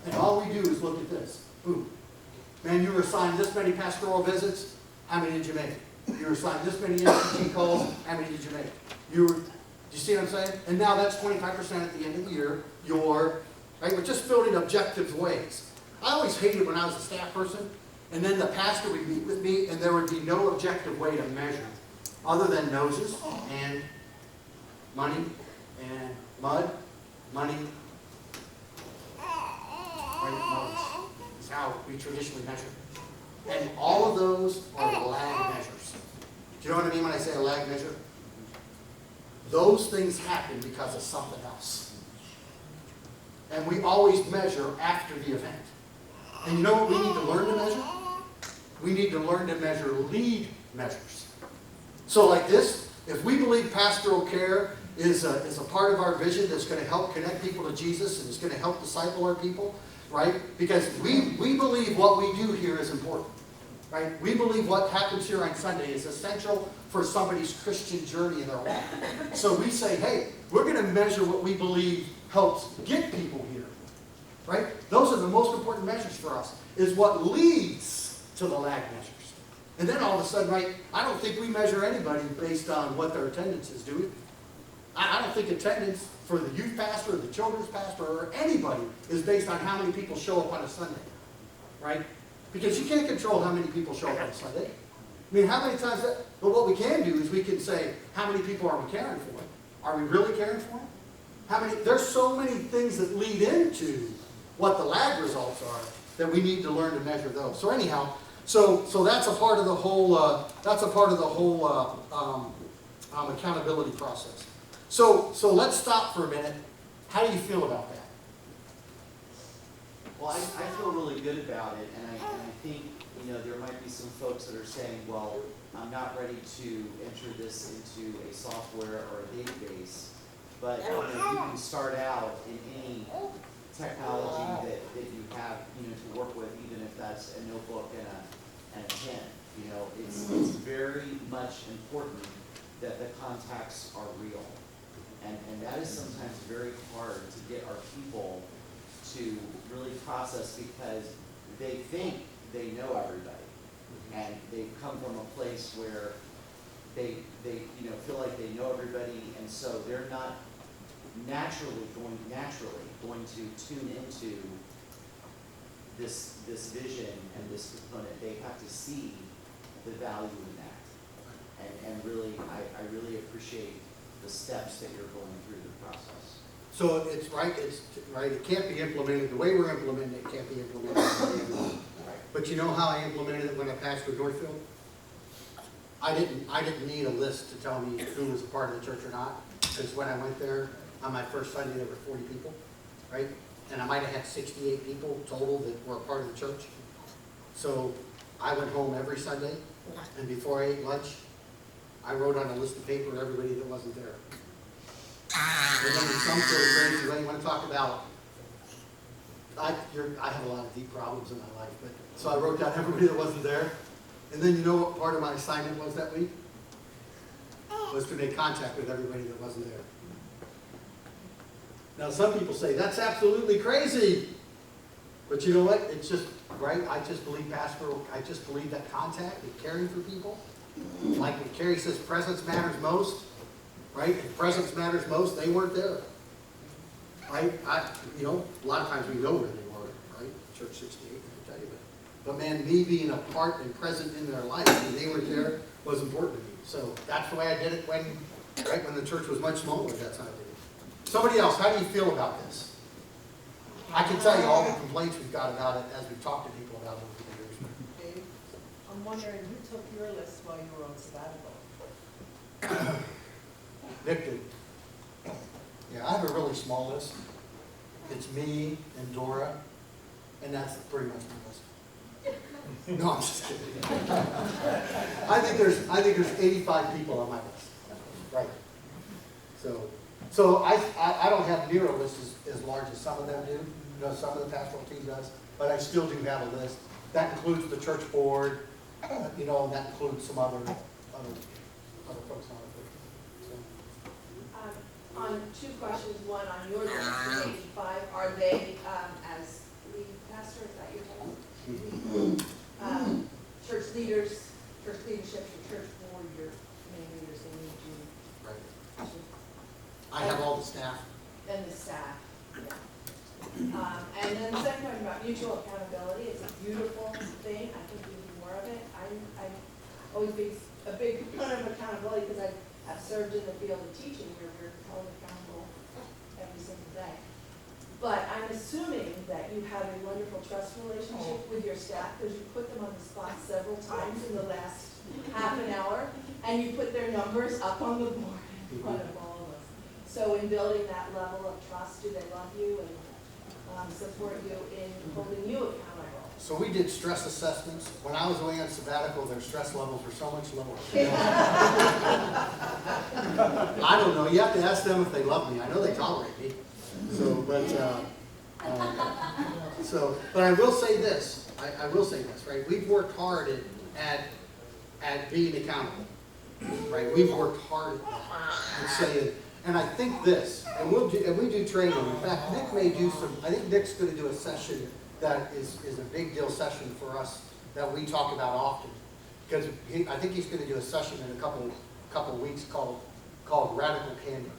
And all we do is look at this. Boom. Man, you were assigned this many pastoral visits. How many did you make? You were assigned this many NCG calls. How many did you make? Do you see what I'm saying? And now that's 25% at the end of the year. Right? We're just building objective ways. I always hated when I was a staff person, and then the pastor would meet with me, and there would be no objective way to measure other than noses and money and mud, money, right? Mud is how we traditionally measure. And all of those are lag measures. Do you know what I mean when I say a lag measure? Those things happen because of something else. and we always measure after the event. And you know what we need to learn to measure? We need to learn to measure lead measures. So like this, if we believe pastoral care is a part of our vision that's going to help connect people to Jesus and is going to help disciple our people, right? Because we believe what we do here is important, right? We believe what happens here on Sunday is essential for somebody's Christian journey in their walk. So we say, hey, we're going to measure what we believe helps get people here, right? Those are the most important measures for us, is what leads to the lag measures. And then all of a sudden, right, I don't think we measure anybody based on what their attendance is, do we? I don't think attendance for the youth pastor or the children's pastor or anybody is based on how many people show up on a Sunday, right? Because you can't control how many people show up on a Sunday. I mean, how many times that, but what we can do is we can say, how many people are we caring for? Are we really caring for them? How many, there's so many things that lead into what the lag results are that we need to learn to measure those. So anyhow, so that's a part of the whole, accountability process. So let's stop for a minute. How do you feel about that? Well, I feel really good about it, and I think, you know, there might be some folks that are saying, well, I'm not ready to enter this into a software or a database, but you know, you can start out in any technology that you have, you know, to work with, even if that's a notebook and a pen. You know, it's very much important that the contacts are real. And that is sometimes very hard to get our people to really process, because they think they know everybody, and they've come from a place where they you know, feel like they know everybody, and so they're not naturally going to tune into this vision and this component. They have to see the value in that, and really, I really appreciate the steps that you're going through the process. So it's right, it can't be implemented, the way we're implementing it can't be implemented. But you know how I implemented it when I pastored Northfield? I didn't need a list to tell me who was a part of the church or not, because when I went there on my first Sunday, there were 40 people, right? And I might have had 68 people total that were a part of the church. So I went home every Sunday, and before I ate lunch, I wrote on a list of paper everybody that wasn't there. And then in some sort of crazy way, you want to talk about, I have a lot of deep problems in my life, but so I wrote down everybody that wasn't there. And then you know what part of my assignment was that week? Was to make contact with everybody that wasn't there. Now some people say, that's absolutely crazy. But you know what? It's just, right? I just believe that contact and caring for people, like when Carrie says presence matters most, right? If presence matters most, they weren't there. Right? You know, a lot of times we know where they were, right? Church 68, I can tell you that. But man, me being a part and present in their life when they weren't there was important to me. So that's the way I did it when the church was much smaller. That's how I did it. Somebody else, how do you feel about this? I can tell you all the complaints we've got about it as we've talked to people about it over the years. Dave, I'm wondering who took your list while you were on sabbatical? Nick did. Yeah, I have a really small list. It's me and Dora, and that's pretty much my list. No, I'm just kidding. I think there's 85 people on my list. Right. So I don't have near a list as large as some of them do. You know, some of the pastoral team does, but I still do have a list. That includes the church board, you know, and that includes some other folks on it. On two questions, one on your list, 85, are they as lead pastor, is that your title? Church leaders, church leadership, your church board, your community leaders, they need you. Right. I have all the staff. And the staff, yeah. And then the second question about mutual accountability, it's a beautiful thing, I think we need more of it. I'm always a big proponent of accountability because I've served in the field of teaching where we're held accountable every single day. But I'm assuming that you have a wonderful trust relationship with your staff because you put them on the spot several times in the last half an hour, and you put their numbers up on the board in front of all of us. So in building that level of trust, do they love you? And support you in holding you accountable. So we did stress assessments. When I was away on sabbatical, their stress levels were so much lower. I don't know. You have to ask them if they love me. I know they tolerate me. But I will say this. I will say this, right? We've worked hard at being accountable, right? We've worked hard at that. And saying, and I think this, and we do training. In fact, Nick may do some. I think Nick's going to do a session that is a big deal session for us that we talk about often, because I think he's going to do a session in a couple weeks called Radical Candor.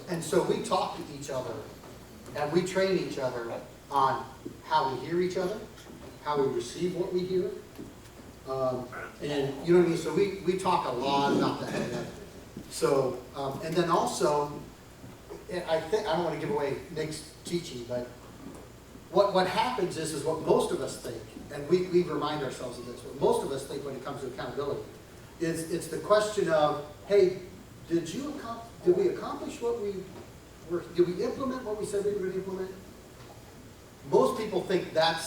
And so we talk to each other and we train each other on how we hear each other, how we receive what we hear, and you know what I mean. So we talk a lot about that together. So and then also, I don't want to give away Nick's teaching, but what happens is what most of us think, and we remind ourselves of this. What most of us think when it comes to accountability is it's the question of, hey, did we accomplish what did we implement what we said we were going to implement? Most people think that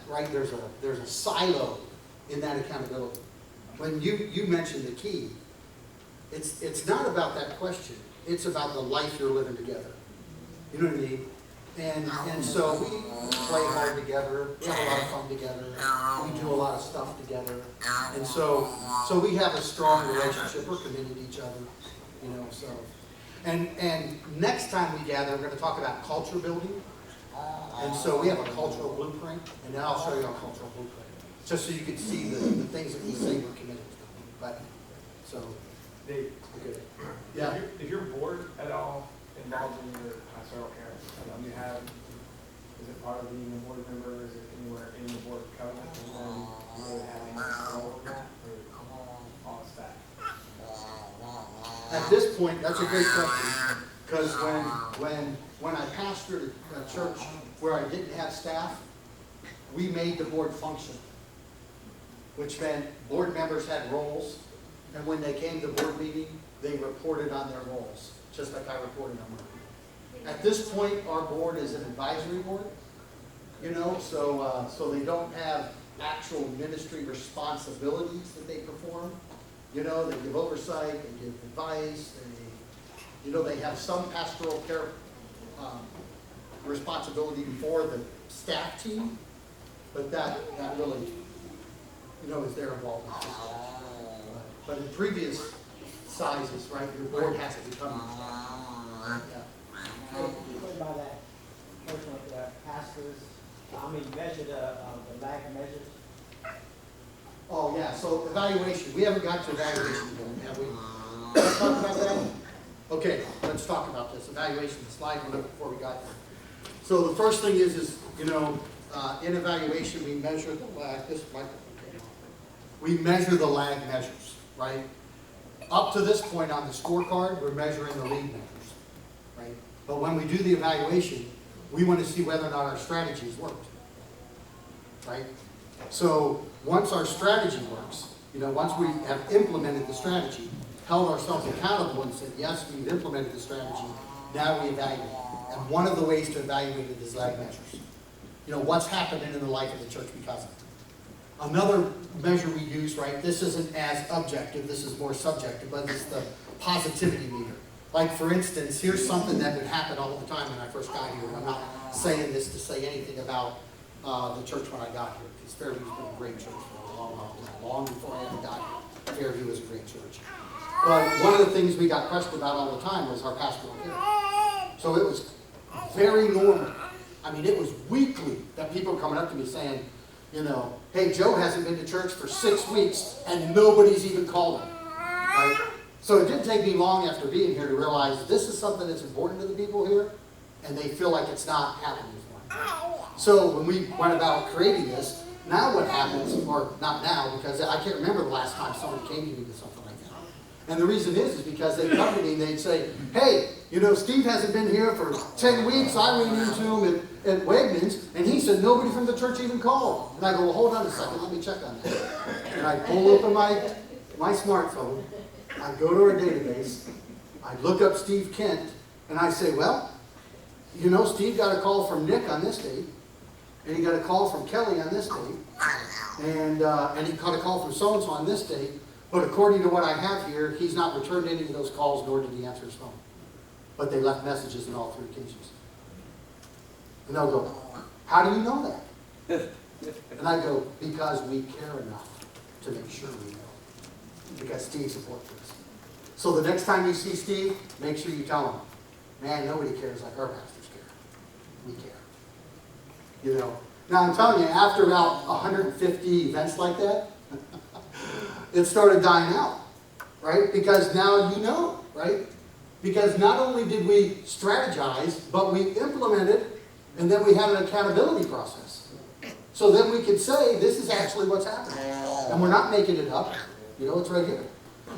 right. There's a silo in that accountability. When you mentioned the key, it's not about that question. It's about the life you're living together. You know what I mean? And so we play hard together. We have a lot of fun together. We do a lot of stuff together. And so we have a strong relationship. We're committed to each other. You know. So and next time we gather, we're going to talk about culture building. And so we have a cultural blueprint, and then I'll show you our cultural blueprint, just so you can see the things that we say we're committed to. But so. Dave, Good. Yeah. is your board at all involved in your pastoral care? Is it part of being a board member? Is it anywhere in the board covenant? And then you really have any control over that, or all staff? At this point, that's a great question, because when I pastored a church where I didn't have staff, we made the board function, which meant board members had roles, and when they came to board meeting, they reported on their roles, just like I reported on mine. At this point, our board is an advisory board, you know, so they don't have actual ministry responsibilities that they perform. You know, they give oversight, they give advice, they have some pastoral care responsibility for the staff team, but that really, is their involvement. But in previous sizes, right, your board has to become. What about that portion of the pastors, measure the lag measures? Oh, yeah, so evaluation. We haven't got to evaluation yet, have we? Let's talk about that. Okay, let's talk about this. Evaluation, the slide went up before we got there. So the first thing is in evaluation, we measure the lag. We measure the lag measures, right? Up to this point on the scorecard, we're measuring the lead measures, right? But when we do the evaluation, we want to see whether or not our strategies worked, right? So once our strategy works, once we have implemented the strategy, held ourselves accountable and said, yes, we've implemented the strategy, now we evaluate. And one of the ways to evaluate it is lag measures. What's happening in the life of the church because of it. Another measure we use, right, this isn't as objective, this is more subjective, but it's the positivity meter. Like, for instance, here's something that would happen all the time when I first got here. And I'm not saying this to say anything about the church when I got here, because Fairview's been a great church for a long, long time. Long before I ever got here, Fairview was a great church. But one of the things we got questioned about all the time was our pastoral care. So it was very normal. I mean, it was weekly that people were coming up to me saying, hey, Joe hasn't been to church for 6 weeks and nobody's even called him. Right? So it didn't take me long after being here to realize this is something that's important to the people here, and they feel like it's not happening for them. So when we went about creating this, now what happens, or not now, because I can't remember the last time someone came to me with something like that. And the reason is because they'd come to me and they'd say, hey, Steve hasn't been here for 10 weeks. I ran into him at Wegmans, and he said nobody from the church even called. And I go, well, hold on a second, let me check on that. And I pull open my smartphone, I go to our database, I look up Steve Kent, and I say, well, you know, Steve got a call from Nick on this date, and he got a call from Kelly on this date, and he got a call from so-and-so on this date, but according to what I have here, he's not returned any of those calls, nor did he answer his phone. But they left messages on all 3 occasions. And they'll go, how do you know that? And I go, because we care enough to make sure we know. Because Steve supports us. So the next time you see Steve, make sure you tell him, man, nobody cares like our pastors care. We care. You know. Now I'm telling you, after about 150 events like that, it started dying out, right? Because now you know, right? Because not only did we strategize, but we implemented, and then we had an accountability process. So then we could say, this is actually what's happening. And we're not making it up. You know, it's right here.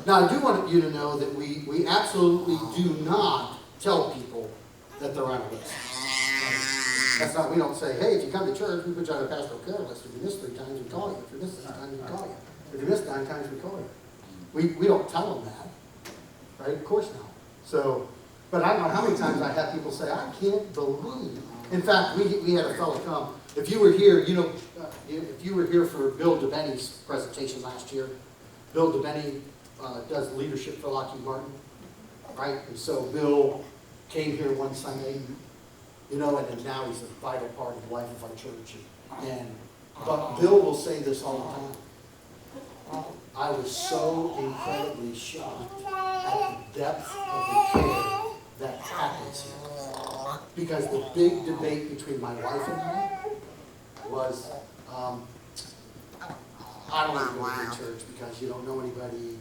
Now, I do want you to know that we absolutely do not tell people that they're on a list. That's not, we don't say, hey, if you come to church, we put you on a pastoral care list. If you miss 3 times, we call you. If you miss 6 times, we call you. If you miss 9 times, we call you. We don't tell them that. Right? Of course not. So, but I don't know how many times I have people say, I can't believe. In fact, we had a fellow come. If you were here, you know, if you were here for Bill DeBenny's presentation last year, Bill DeBenny does leadership for Lockheed Martin, right? And so Bill came here one Sunday, you know, and then now he's a vital part of the life of our church. But Bill will say this all the time. I was so incredibly shocked at the depth of the care that happens here. Because the big debate between my wife and I was, I don't want to go to your church because you don't know anybody,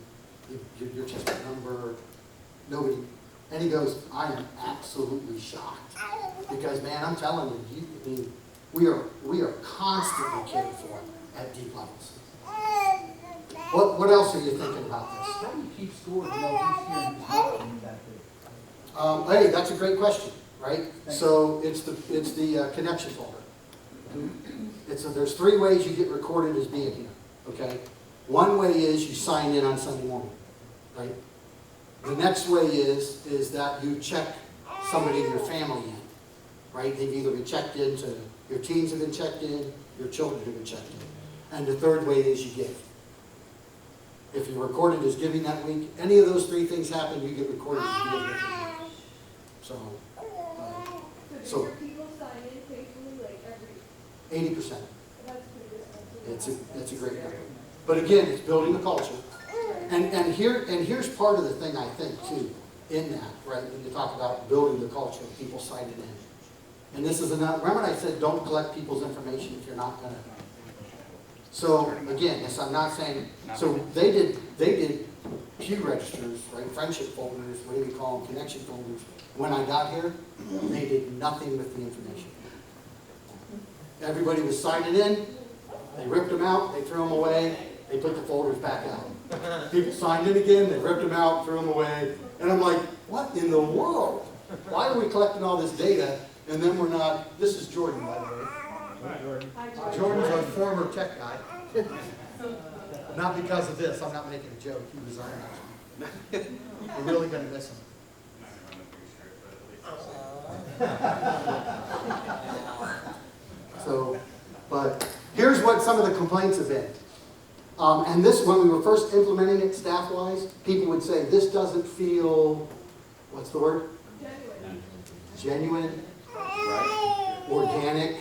you're just a number, nobody. And he goes, I am absolutely shocked. Because man, I'm telling you, I mean, we are constantly cared for at deep levels. What else are you thinking about this? How do you keep score to know who's here and who's not in that big? Hey, that's a great question, right? So it's the connection folder. There's 3 ways you get recorded as being here, okay? One way is you sign in on Sunday morning, right? The next way is that you check somebody in your family in, right? They've either been checked into, your teens have been checked in, your children have been checked in. And the third way is you give. If you're recorded as giving that week, any of those 3 things happen, you get recorded as giving that week. So So do people sign in faithfully like every? 80%. That's pretty good. It's a great number. But again, it's building a culture. And here's part of the thing I think too, in that, right? When you talk about building the culture of people signing in. And this is another, remember I said don't collect people's information if you're not gonna. So again, yes, I'm not saying, so they did pew registers, right? Friendship folders, whatever you call them, connection folders. When I got here, they did nothing with the information. Everybody was signing in, they ripped them out, they threw them away, they put the folders back out. People signed in again, they ripped them out, threw them away, and I'm like, what in the world? Why are we collecting all this data, and then we're not, this is Jordan, by the way. Hi, Jordan's our former tech guy. Not because of this, I'm not making a joke, he resigned. We're really gonna miss him. So, but here's what some of the complaints have been. And this, when we were first implementing it staff-wise, people would say, this doesn't feel, what's the word? Genuine, organic,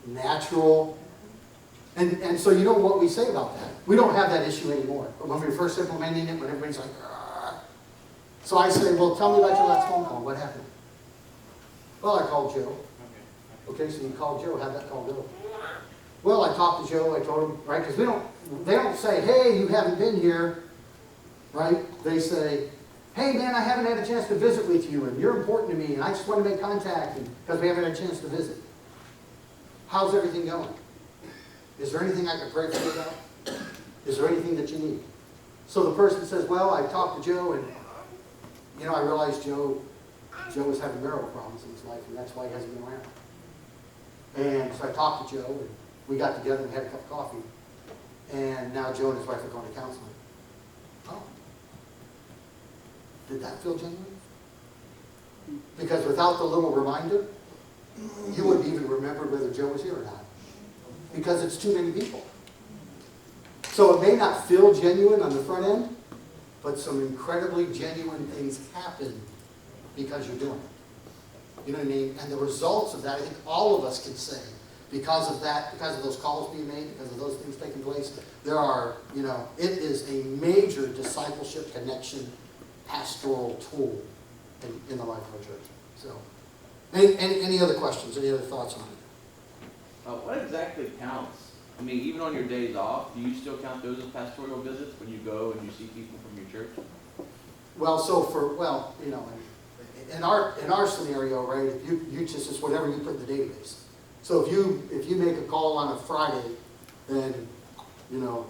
natural. And so you know what we say about that. We don't have that issue anymore. But when we were first implementing it, when everybody's like, argh. So I say, well, tell me about your last phone call. What happened? Well, I called Joe. Okay, so you called Joe. How'd that call go? Well, I talked to Joe. I told him, right? Because they don't say, hey, you haven't been here, right? They say, hey, man, I haven't had a chance to visit with you, and you're important to me, and I just want to make contact because we haven't had a chance to visit. How's everything going? Is there anything I can pray for you about? Is there anything that you need? So the person says, well, I talked to Joe, and, you know, I realized Joe was having marital problems in his life, and that's why he hasn't been around. And so I talked to Joe, and we got together and had a cup of coffee. And now Joe and his wife are going to counseling. Oh. Did that feel genuine? Because without the little reminder, you wouldn't even remember whether Joe was here or not. Because it's too many people. So it may not feel genuine on the front end, but some incredibly genuine things happen because you're doing it. You know what I mean? And the results of that, I think all of us can say, because of that, because of those calls being made, because of those things taking place, there are, you know, it is a major discipleship connection pastoral tool in the life of our church. So, any other questions, any other thoughts on it? What exactly counts? I mean, even on your days off, do you still count those as pastoral visits when you go and you see people from your church? Well, you know, in our scenario, right? If you just, it's whatever you put in the database. So if you make a call on a Friday, then you know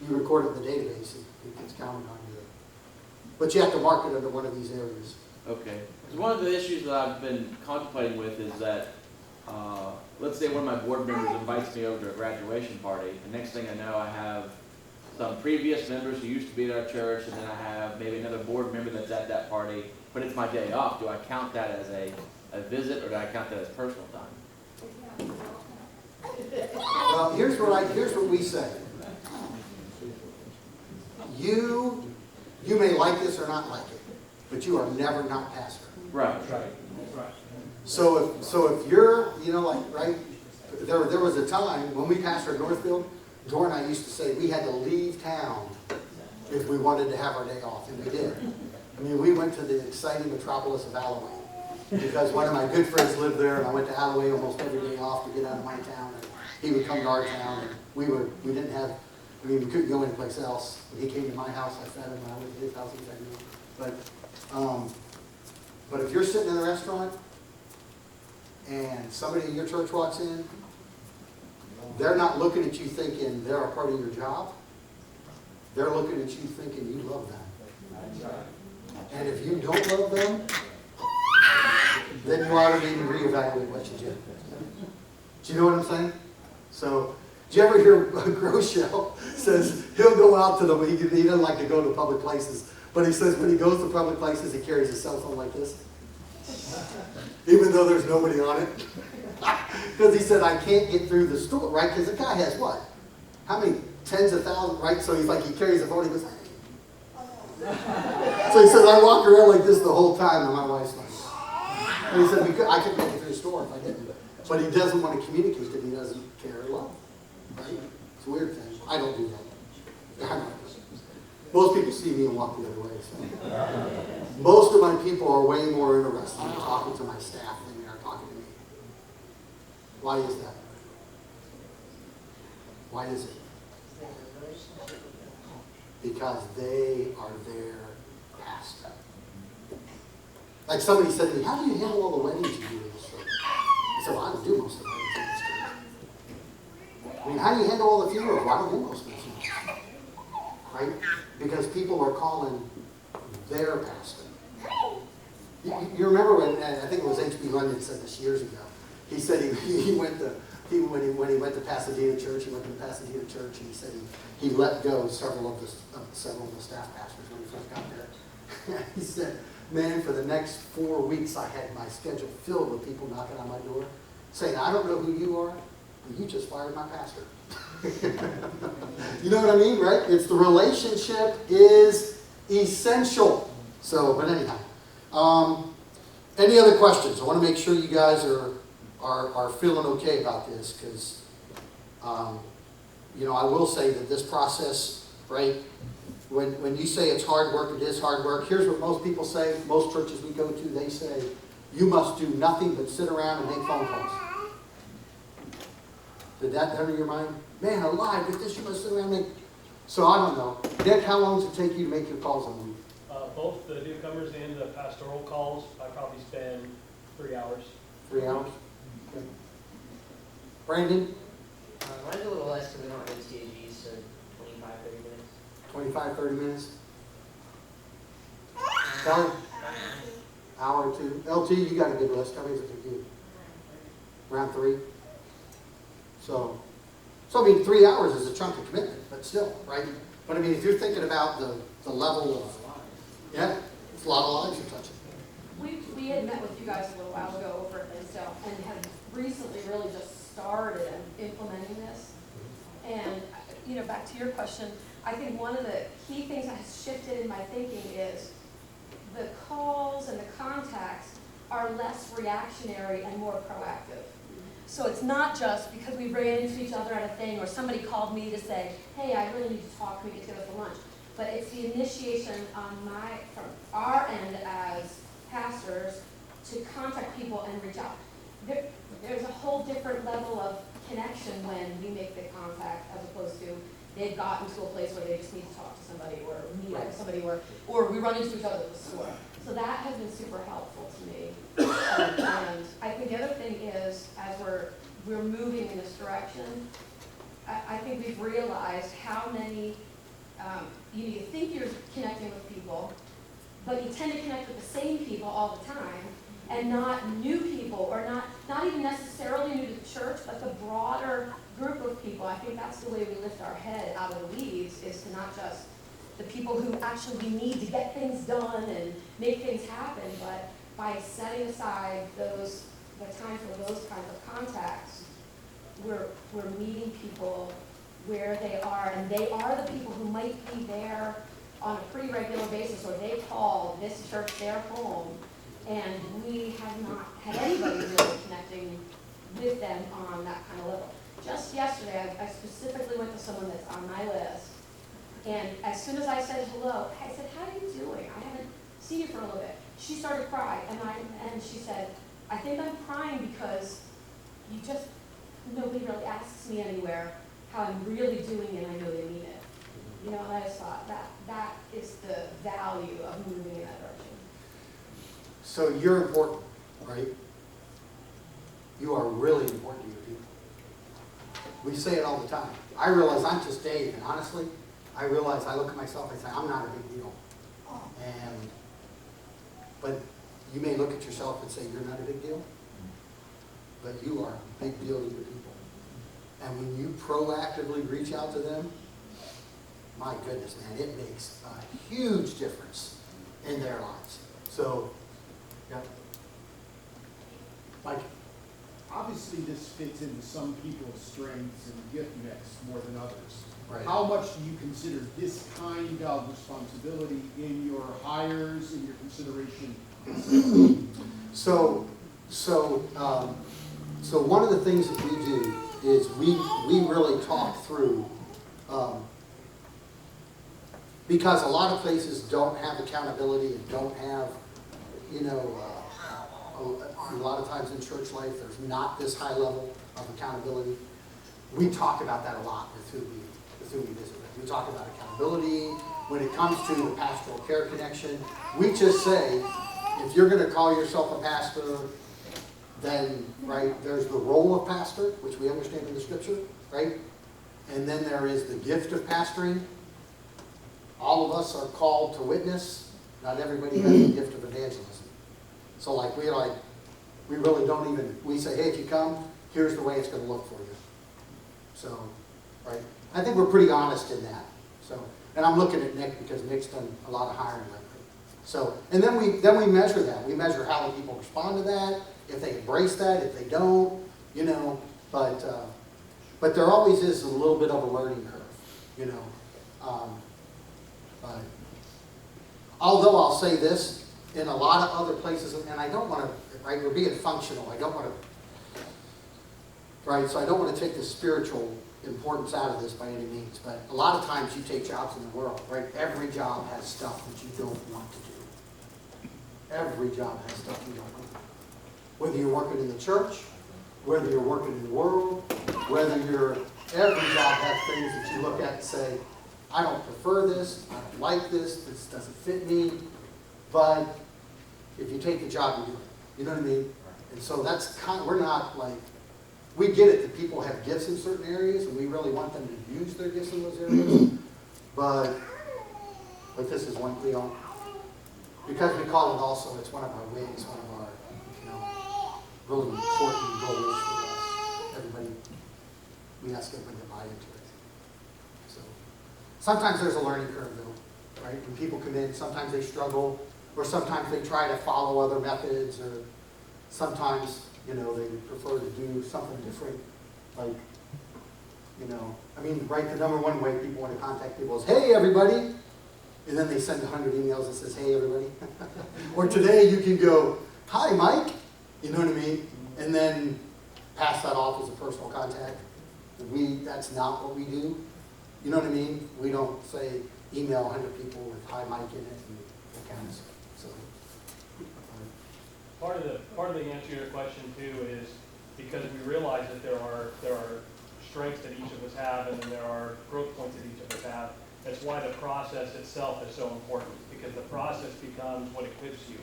you record it in the database. It gets counted on you. But you have to mark it under one of these areas. Okay. Because one of the issues that I've been contemplating with is that, let's say one of my board members invites me over to a graduation party, and next thing I know, I have some previous members who used to be at our church, and then I have maybe another board member that's at that party, but it's my day off. Do I count that as a visit, or do I count that as personal time? Well, here's what we say. You may like this or not like it, but you are never not pastor. Right. So if you're, you know, like, right, there was a time when we pastored Northfield, Dor and I used to say we had to leave town if we wanted to have our day off, and we did. I mean, we went to the exciting metropolis of Alloway because one of my good friends lived there, and I went to Alloway almost every day off to get out of my town, and he would come to our town, and we didn't have, I mean, we couldn't go anyplace else. When he came to my house, I fed him. When I went to his house, he fed me. But if you're sitting in a restaurant and somebody in your church walks in, they're not looking at you thinking they're a part of your job. They're looking at you thinking you love them. And if you don't love them, then you ought to maybe reevaluate what you do. Do you know what I'm saying? So, did you ever hear Groeschel says he'll go out to he doesn't like to go to public places, but he says when he goes to public places, he carries his cell phone like this, even though there's nobody on it. Because he said, I can't get through the store, right? Because the guy has what? How many tens of thousands, right? So he's like, he carries the phone, he goes, so he says, I walk around like this the whole time, and my wife's like, and he said, I couldn't make it through the store if I didn't. But he doesn't want to communicate that he doesn't care or love. Right? It's a weird thing. I don't do that. Most people see me and walk the other way. So. Most of my people are way more interested in talking to my staff than they are talking to me. Why is that? Why is it? Because they are their pastor. Like somebody said to me, how do you handle all the weddings you do in this church? I said, well, I don't do most of the weddings in this church. I mean, how do you handle all the funerals? Well, I don't do most of the funerals. Right? Because people are calling their pastor. You remember when, I think it was H.B. London said this years ago, he said when he went to Pasadena Church, he went to the Pasadena Church, and he said he let go several of the staff pastors when he first got there. He said, man, for the next 4 weeks, I had my schedule filled with people knocking on my door, saying, I don't know who you are, but you just fired my pastor. You know what I mean, right? It's the relationship is essential. So, but anyhow, any other questions? I want to make sure you guys are feeling okay about this because, you know, I will say that this process, right, when you say it's hard work, it is hard work. Here's what most people say, most churches we go to, they say, you must do nothing but sit around and make phone calls. Did that enter your mind? Man, alive, with this you must sit around and make... So I don't know. Dick, how long does it take you to make your calls on a week? Both the newcomers and the pastoral calls, I probably spend 3 hours. 3 hours? Okay. Brandon? Mine's a little less because we don't have CAGs, so 25, 30 minutes. 25, 30 minutes? Kelly? Hour or two. LT, you got a good list. How many does it take you? Around 3? So I mean, 3 hours is a chunk of commitment, but still, right? But I mean, if you're thinking about the level of, yeah, it's a lot of lives you're touching. We had met back to your question, I think one of the key things that has shifted in my thinking is the calls and the contacts are less reactionary and more proactive. So it's not just because we ran into each other at a thing or somebody called me to say, hey, I really need to talk, can we get together for lunch? But it's the initiation from our end as pastors to contact people and reach out. There's a whole different level of connection when we make the contact as opposed to they've gotten to a place where they just need to talk to somebody or meet up with somebody or we run into each other at the store. So that has been super helpful to me. And I think the other thing is, as we're moving in this direction, I think we've realized how many, you think you're connecting with people, but you tend to connect with the same people all the time, and not new people, or not even necessarily new to the church, but the broader group of people. I think that's the way we lift our head out of the weeds, is to not just the people who actually we need to get things done and make things happen, but by setting aside the time for those kinds of contacts, we're meeting people where they are, and they are the people who might be there on a pretty regular basis, or they call this church their home, and we have not had anybody really connecting with them on that kind of level. Just yesterday, I specifically went to someone that's on my list, and as soon as I said hello, I said, how are you doing? I haven't seen you for a little bit. She started crying, and she said, I think I'm crying because nobody really asks me anywhere how I'm really doing, and I know they mean it. You know, and I just thought that is the value of moving in that direction. So you're important, right? You are really important to your people. We say it all the time. I realize I'm just Dave, and honestly, I realize I look at myself and say, I'm not a big deal. But you may look at yourself and say, you're not a big deal. But you are a big deal to your people. And when you proactively reach out to them, my goodness, man, it makes a huge difference in their lives. So, yeah. Mike? Obviously, this fits into some people's strengths and gift mix more than others. Right. How much do you consider this kind of responsibility in your hires, in your consideration? So one of the things that we do is we really talk through, because a lot of places don't have accountability and don't have, a lot of times in church life there's not this high level of accountability. We talk about that a lot with who we visit with. We talk about accountability. When it comes to the pastoral care connection, we just say, if you're going to call yourself a pastor, then, right, there's the role of pastor, which we understand in the scripture, right? And then there is the gift of pastoring. All of us are called to witness. Not everybody has the gift of evangelism. So we really don't even, we say, hey, if you come, here's the way it's going to look for you. So, right? I think we're pretty honest in that. So, and I'm looking at Nick because Nick's done a lot of hiring lately. So, and then we measure that. We measure how the people respond to that, if they embrace that, if they don't, but there always is a little bit of a learning curve, but although I'll say this, in a lot of other places, and I don't want to, right, we're being functional, I don't want to, right, so I don't want to take the spiritual importance out of this by any means, but a lot of times you take jobs in the world, right, every job has stuff that you don't want to do. Every job has stuff you don't want to do. Whether you're working in the church, whether you're working in the world, every job has things that you look at and say, I don't prefer this, I don't like this doesn't fit me, but if you take the job, you do it. You know what I mean? And so that's we're not like, we get it that people have gifts in certain areas, and we really want them to use their gifts in those areas, but this is one, because we call it also, it's one of our wings, one of our, really important goals for us. Everybody, we ask everybody to buy into it. So sometimes there's a learning curve though, right? When people come in, sometimes they struggle, or sometimes they try to follow other methods, or sometimes, they prefer to do something different. Like, you know. I mean, right, the number one way people want to contact people is, hey, everybody. And then they send 100 emails that says, hey, everybody. Or today you can go, hi, Mike. You know what I mean? And then pass that off as a personal contact. That's not what we do. You know what I mean? We don't say email 100 people with hi, Mike in it and that kind of stuff. So, Part of the answer to your question too is because we realize that there are strengths that each of us have and then there are growth points that each of us have. That's why the process itself is so important, because the process becomes what equips you.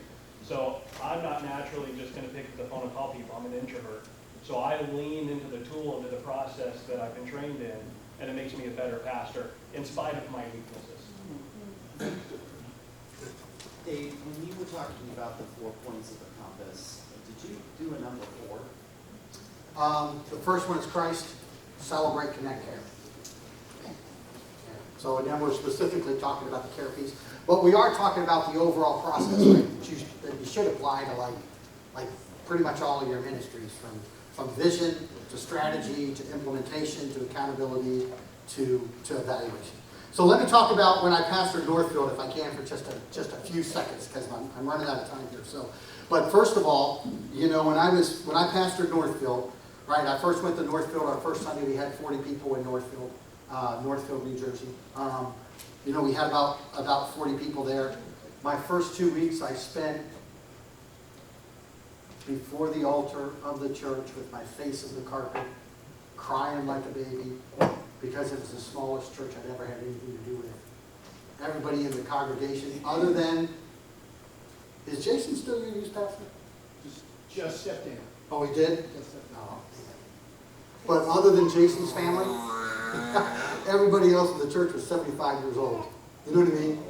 So I'm not naturally just going to pick up the phone and call people. I'm an introvert. So I lean into the tool, into the process that I've been trained in, and it makes me a better pastor in spite of my weaknesses. Dave, when you were talking about the 4 points of the compass, did you do a number 4? the first one is Christ, celebrate, connect, care. So then we're specifically talking about the care piece. But we are talking about the overall process, right, that you should apply to like pretty much all of your ministries, from vision to strategy to implementation to accountability to evaluation. So let me talk about when I pastored Northfield, if I can, for just a few seconds, because I'm running out of time here. So, but first of all, you know, when I pastored Northfield, right, I first went to Northfield. Our first Sunday we had 40 people in Northfield, New Jersey. You know, we had about 40 people there. My first 2 weeks I spent before the altar of the church with my face in the carpet, crying like a baby, because it was the smallest church I'd ever had anything to do with. Everybody in the congregation, other than, is Jason still your youth pastor? Just stepped in. Oh, he did? Just stepped in. Oh. But other than Jason's family, everybody else in the church was 75 years old. You know what I mean?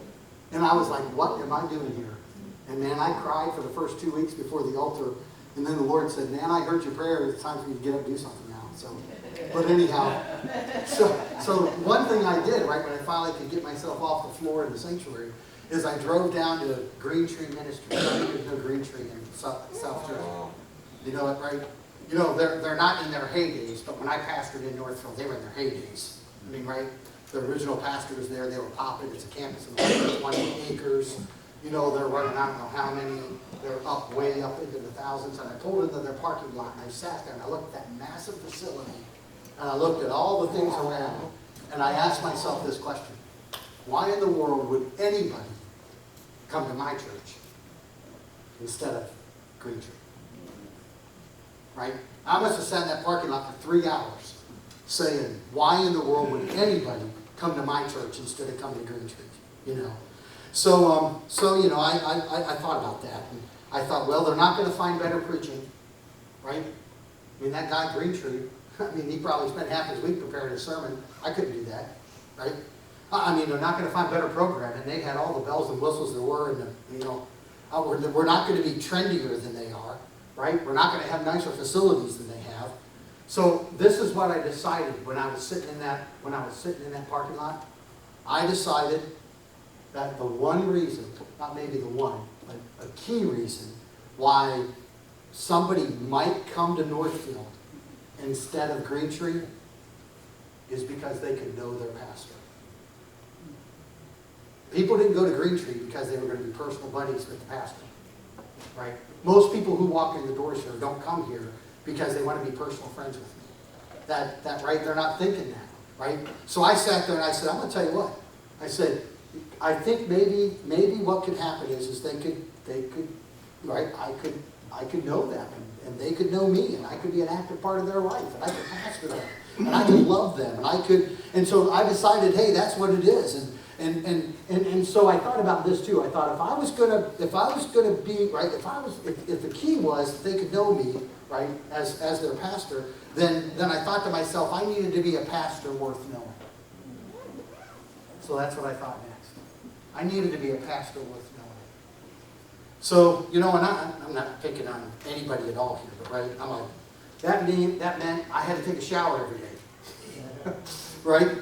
And I was like, what am I doing here? And man, I cried for the first 2 weeks before the altar. And then the Lord said, man, I heard your prayer. It's time for you to get up and do something now. So, but anyhow, so one thing I did, right, when I finally could get myself off the floor in the sanctuary, is I drove down to Green Tree Ministry. There's no Green Tree in South Jersey. You know it, right? You know, they're not in their heydays, but when I pastored in Northfield, they were in their heydays. I mean, right? The original pastor was there. They were popping. It's a campus of 20 acres. You know, they're running, I don't know how many. They're up way up into the thousands. And I pulled into their parking lot, and I sat there, and I looked at that massive facility, and I looked at all the things around, and I asked myself this question. Why in the world would anybody come to my church instead of Green Tree? Right? I must have sat in that parking lot for 3 hours saying, why in the world would anybody come to my church instead of coming to Green Tree? You know? So you know, I thought about that. And I thought, well, they're not going to find better preaching, right? I mean, that guy Green Tree, I mean, he probably spent half his week preparing a sermon. I couldn't do that, right? I mean, they're not going to find better programming. They had all the bells and whistles there were, and you know, we're not going to be trendier than they are, right? We're not going to have nicer facilities than they have. So this is what I decided when I was sitting in that parking lot. I decided that the one reason, not maybe the one, but a key reason why somebody might come to Northfield instead of Green Tree is because they could know their pastor. People didn't go to Green Tree because they were going to be personal buddies with the pastor, right? Most people who walk in the doors here don't come here because they want to be personal friends with me. That right? They're not thinking that, right? So I sat there and I said, I'm going to tell you what. I said, I think maybe what could happen is they could, right? I could know them, and they could know me, and I could be an active part of their life, and I could pastor them, and I could love them, and so I decided, hey, that's what it is, and so I thought about this too. I thought if I was gonna be right, if the key was they could know me, right, as their pastor, then I thought to myself, I needed to be a pastor worth knowing. So that's what I thought next. I needed to be a pastor worth knowing. So, you know, and I'm not picking on anybody at all here, but right, that meant I had to take a shower every day. Right?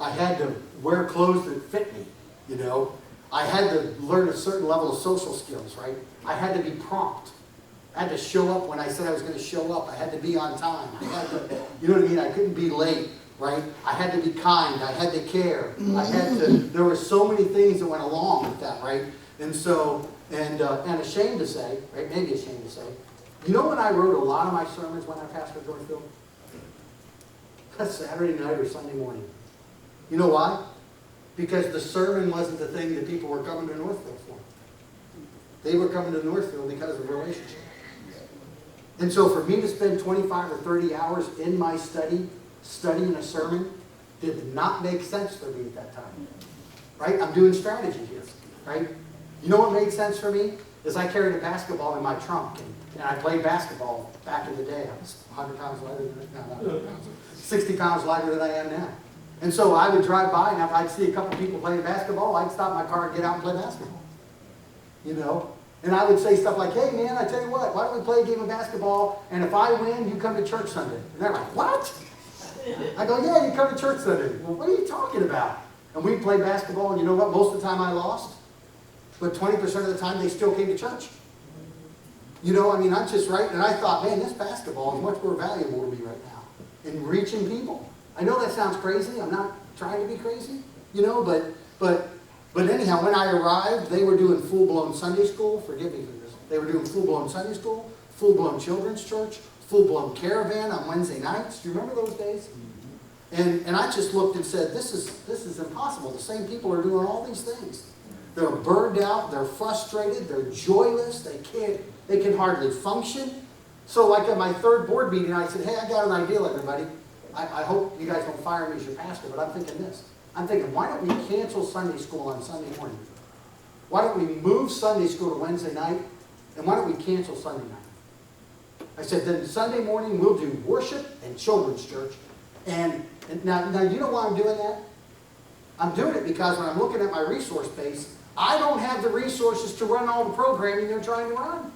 I had to wear clothes that fit me, you know. I had to learn a certain level of social skills, right? I had to be prompt. I had to show up when I said I was going to show up. I had to be on time. I had to, you know what I mean? I couldn't be late right? I had to be kind, I had to care, there were so many things that went along with that, right? And so, and ashamed to say, right, maybe ashamed to say, you know when I wrote a lot of my sermons when I pastored Northfield? That's Saturday night or Sunday morning. You know why? Because the sermon wasn't the thing that people were coming to Northfield for. They were coming to Northfield because of a relationship. And so for me to spend 25 or 30 hours in my study, studying a sermon, did not make sense for me at that time. Right? I'm doing strategy here. Right? You know what made sense for me? Is I carried a basketball in my trunk. And I played basketball back in the day. I was 100 pounds lighter than now, not 100 pounds. 60 pounds lighter than I am now. And so I would drive by, and if I'd see a couple people playing basketball, I'd stop my car and get out and play basketball. You know? And I would say stuff like, hey man, I tell you what, why don't we play a game of basketball, and if I win, you come to church Sunday. And they're like, what? I go, yeah, you come to church Sunday. Well, what are you talking about? And we'd play basketball, and you know what? Most of the time I lost. But 20% of the time they still came to church. You know, I mean, I'm just right. And I thought, man, this basketball is much more valuable to me right now in reaching people. I know that sounds crazy. I'm not trying to be crazy, you know, but anyhow, when I arrived, they were doing full-blown Sunday school. Forgive me for this. They were doing full-blown Sunday school, full-blown children's church, full-blown caravan on Wednesday nights. Do you remember those days? And I just looked and said, this is impossible. The same people are doing all these things. They're burned out. They're frustrated. They're joyless. They can hardly function. So like at my third board meeting, I said, hey, I got an idea, everybody. I hope you guys don't fire me as your pastor, but I'm thinking this. I'm thinking, why don't we cancel Sunday school on Sunday morning? Why don't we move Sunday school to Wednesday night? And why don't we cancel Sunday night? I said, then Sunday morning we'll do worship and children's church. And now you know why I'm doing that? I'm doing it because when I'm looking at my resource base, I don't have the resources to run all the programming they're trying to run.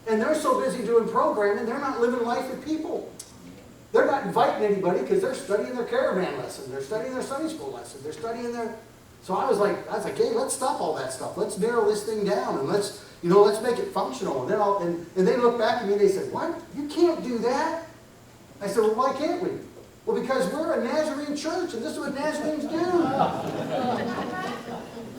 And they're so busy doing programming, they're not living life with people. They're not inviting anybody because they're studying their caravan lesson. They're studying their Sunday school lesson. They're studying their... So I was like, hey, let's stop all that stuff. Let's narrow this thing down and let's make it functional. And then they looked back at me and they said, what? You can't do that. I said, well, why can't we? Well, because we're a Nazarene church and this is what Nazarenes do.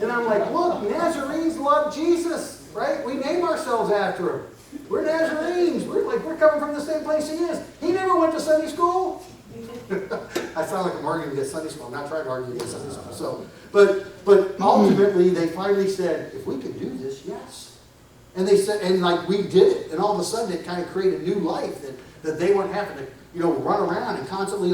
And I'm like, look, Nazarenes love Jesus, right? We name ourselves after him. We're Nazarenes. We're coming from the same place he is. He never went to Sunday school. I sound like I'm arguing against Sunday school. I'm not trying to argue against Sunday school. So, but ultimately, they finally said, if we can do this, yes. And they said, and like we did it, and all of a sudden it kind of created a new life that they weren't having to, run around and constantly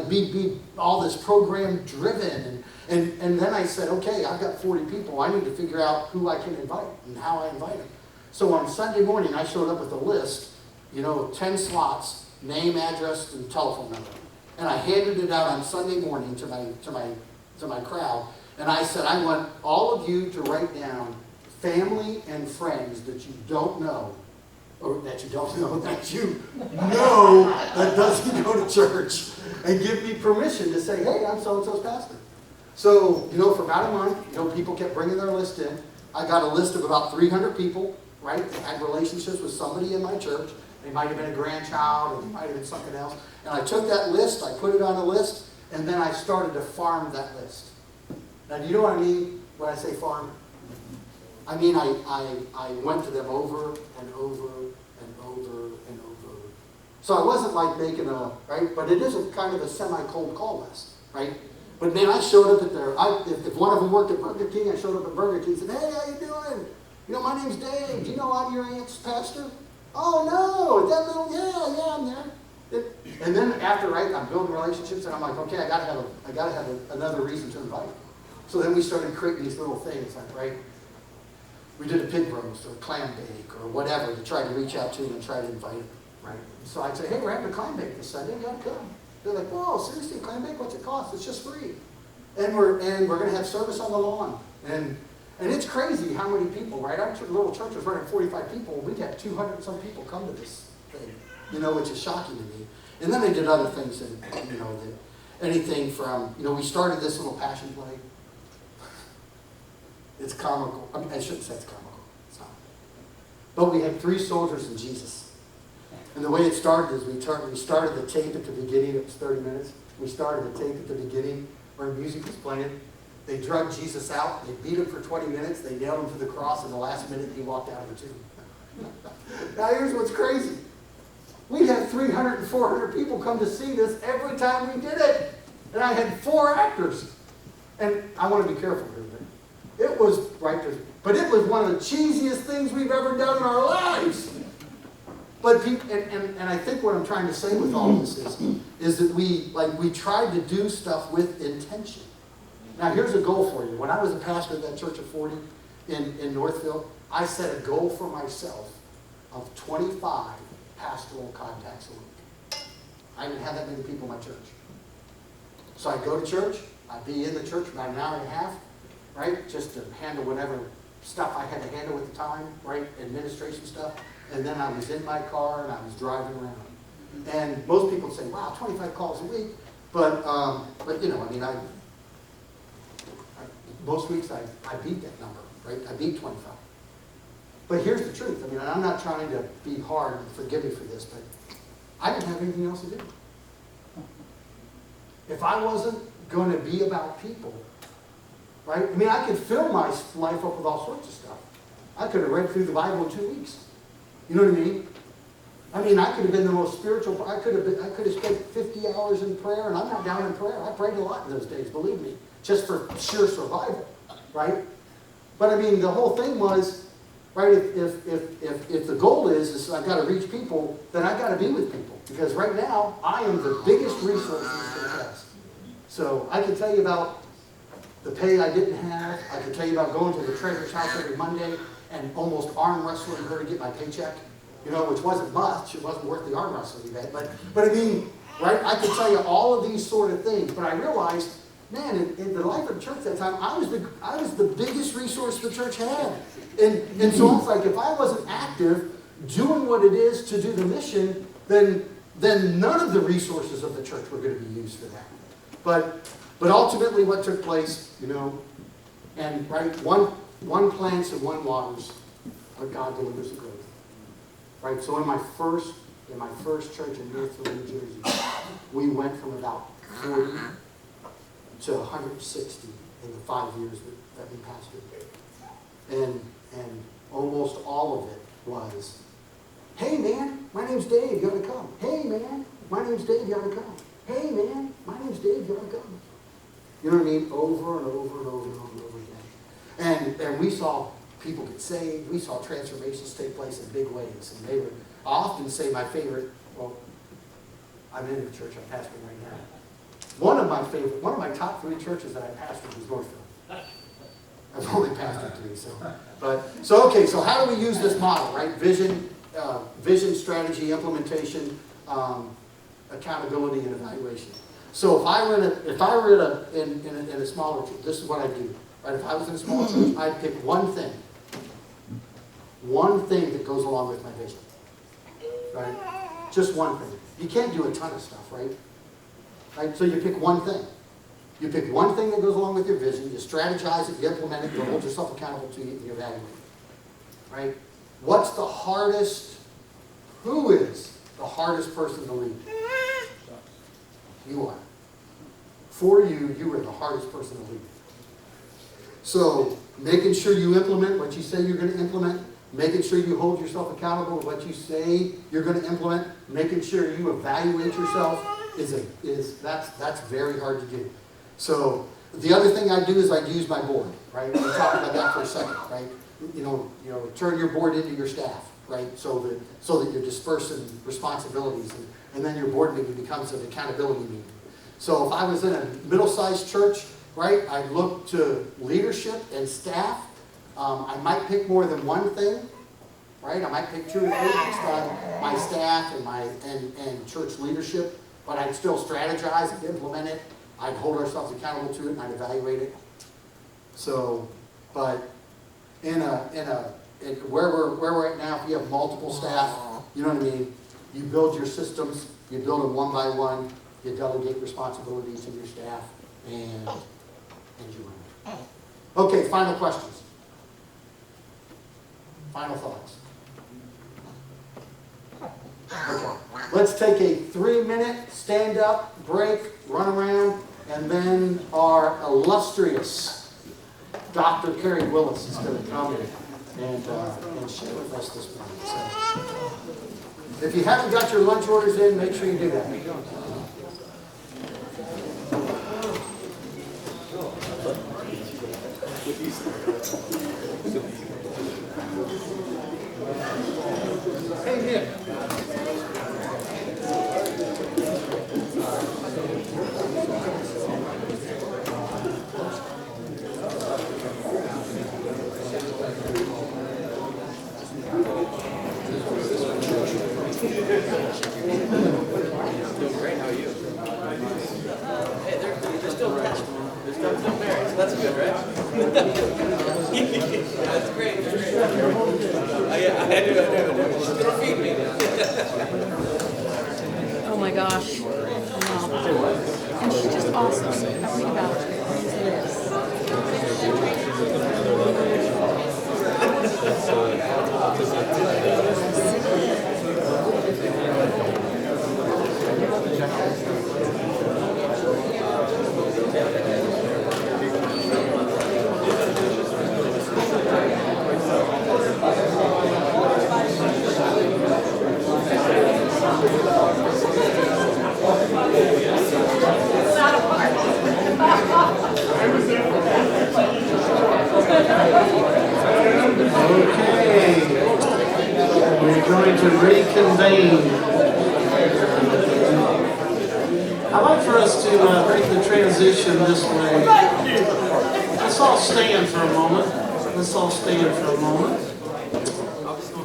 be all this program driven. And then I said, okay, I've got 40 people. I need to figure out who I can invite and how I invite them. So on Sunday morning, I showed up with a list, 10 slots, name, address, and telephone number. And I handed it out on Sunday morning to my crowd. And I said, I want all of you to write down family and friends that you don't know, or that you don't know, that you know that doesn't go to church, and give me permission to say, hey, I'm so-and-so's pastor. So, for about a month, people kept bringing their list in. I got a list of about 300 people, right, that had relationships with somebody in my church. They might have been a grandchild, or it might have been something else. And I took that list, I put it on a list, and then I started to farm that list. Now, do you know what I mean when I say farm? I mean, I went to them over and over and over and over. So I wasn't like making right? But it is a kind of a semi-cold call list, right? But man, I showed up at if one of them worked at Burger King, I showed up at Burger King and said, hey, how you doing? My name's Dave. Do you know I'm your aunt's pastor? Oh, no, that little, yeah, I'm there. And then after, right, I'm building relationships, and I'm like, okay, I gotta have another reason to invite. So then we started creating these little things, like, right, we did a pig roast or a clam bake or whatever to try to reach out to them and try to invite them, right? So I'd say, hey, we're having a clam bake this Sunday, you gotta come. They're like, whoa, seriously, clam bake, what's it cost? It's just free. And we're gonna have service on the lawn. And it's crazy how many people, right? Our little church was running 45 people. We had 200 and some people come to this thing, which is shocking to me. And then they did other things that, anything from, we started this little passion play. It's comical. I shouldn't say it's comical. It's not. But we had 3 soldiers and Jesus. And the way it started is we started the tape at the beginning, it was 30 minutes. We started the tape at the beginning where music was playing. They drug Jesus out, they beat him for 20 minutes, they nailed him to the cross, and the last minute he walked out of the tomb. Now here's what's crazy. We had 300 and 400 people come to see this every time we did it. And I had 4 actors. And I want to be careful here, but it was, right, but it was one of the cheesiest things we've ever done in our lives. But and I think what I'm trying to say with all this is that we tried to do stuff with intention. Now here's a goal for you. When I was a pastor at that church of 40 in Northfield, I set a goal for myself of 25 pastoral contacts a week. I didn't have that many people in my church. So I'd go to church, I'd be in the church about an hour and a half, right? Just to handle whatever stuff I had to handle at the time, right? Administration stuff. And then I was in my car and I was driving around. And most people say, wow, 25 calls a week. But you know, I mean, most weeks I beat that number, right? I beat 25. But here's the truth. I mean, I'm not trying to be hard and forgive me for this, but I didn't have anything else to do. If I wasn't going to be about people, right? I mean, I could fill my life up with all sorts of stuff. I could have read through the Bible in 2 weeks. You know what I mean? I mean, I could have been the most spiritual. I could have spent 50 hours in prayer, and I'm not down in prayer. I prayed a lot in those days, believe me, just for sheer survival, right? But I mean, the whole thing was, right? If the goal is I've got to reach people, then I've got to be with people, because right now I am the biggest resource this church has. So I can tell you about the pay I didn't have. I can tell you about going to the treasurer's house every Monday and almost arm wrestling her to get my paycheck, you know, which wasn't much. It wasn't worth the arm wrestling event. But I mean, right, I could tell you all of these sort of things. But I realized, man, in the life of the church that time, I was the biggest resource the church had. And so it's like, if I wasn't active, doing what it is to do the mission, then none of the resources of the church were going to be used for that. But ultimately what took place, you know, and right, one plants and one waters, but God delivers the growth. Right, so in my first church in Northfield, New Jersey, we went from about 40 to 160 in the 5 years that we pastored. And almost all of it was, hey man, my name's Dave, you ought to come. Hey man, my name's Dave, you ought to come. Hey man, my name's Dave, you ought to come. You know what I mean? Over and over and over and over and over again. And we saw people get saved. We saw transformations take place in big ways. And they were, I often say my favorite, well, I'm in the church I'm pastoring right now. One of my top 3 churches that I pastored was Northfield. I've only pastored 3, so okay, so how do we use this model, right? Vision, strategy, implementation, accountability, and evaluation. So if I were in a smaller church, this is what I do. Right? If I was in a small church, I'd pick one thing that goes along with my vision. Right? Just one thing. You can't do a ton of stuff, right? Right? So you pick one thing. You pick one thing that goes along with your vision, you strategize it, you implement it, you hold yourself accountable to it, and you evaluate it. Right? What's the hardest, who is the hardest person to lead? You are. For you, you are the hardest person to lead. So, making sure you implement what you say you're going to implement, making sure you hold yourself accountable to what you say you're going to implement, making sure you evaluate yourself that's very hard to do. So, the other thing I do is I use my board, right? We'll talk about that for a second, right? You know, turn your board into your staff, right? So that you're dispersing responsibilities, and then your board meeting becomes an accountability meeting. So if I was in a middle-sized church, right, I'd look to leadership and staff. I might pick more than one thing, right? I might pick 2 or 3 based on my staff and church leadership, but I'd still strategize and implement it. I'd hold ourselves accountable to it, and I'd evaluate it. So, but where we're at now, if you have multiple staff, you know what I mean? You build your systems, you build them one by one, you delegate responsibilities to your staff, and you run it. Okay, final questions. Final thoughts. Okay. Let's take a 3-minute stand-up break, run around, and then our illustrious Dr. Kerry Willis is going to come and share with us this morning. So, if you haven't got your lunch orders in, make sure you do that. Hey, Nick. Doing great, how are you? Hey, they're still attached. They're still married, so that's good, right? That's great. I do. She's gonna feed me. Oh my gosh. Wow. And she's just awesome. Everything about her. It is. Okay, we're going to reconvene. I'd like for us to make the transition this way. Let's all stand for a moment. Let's all stand for a moment.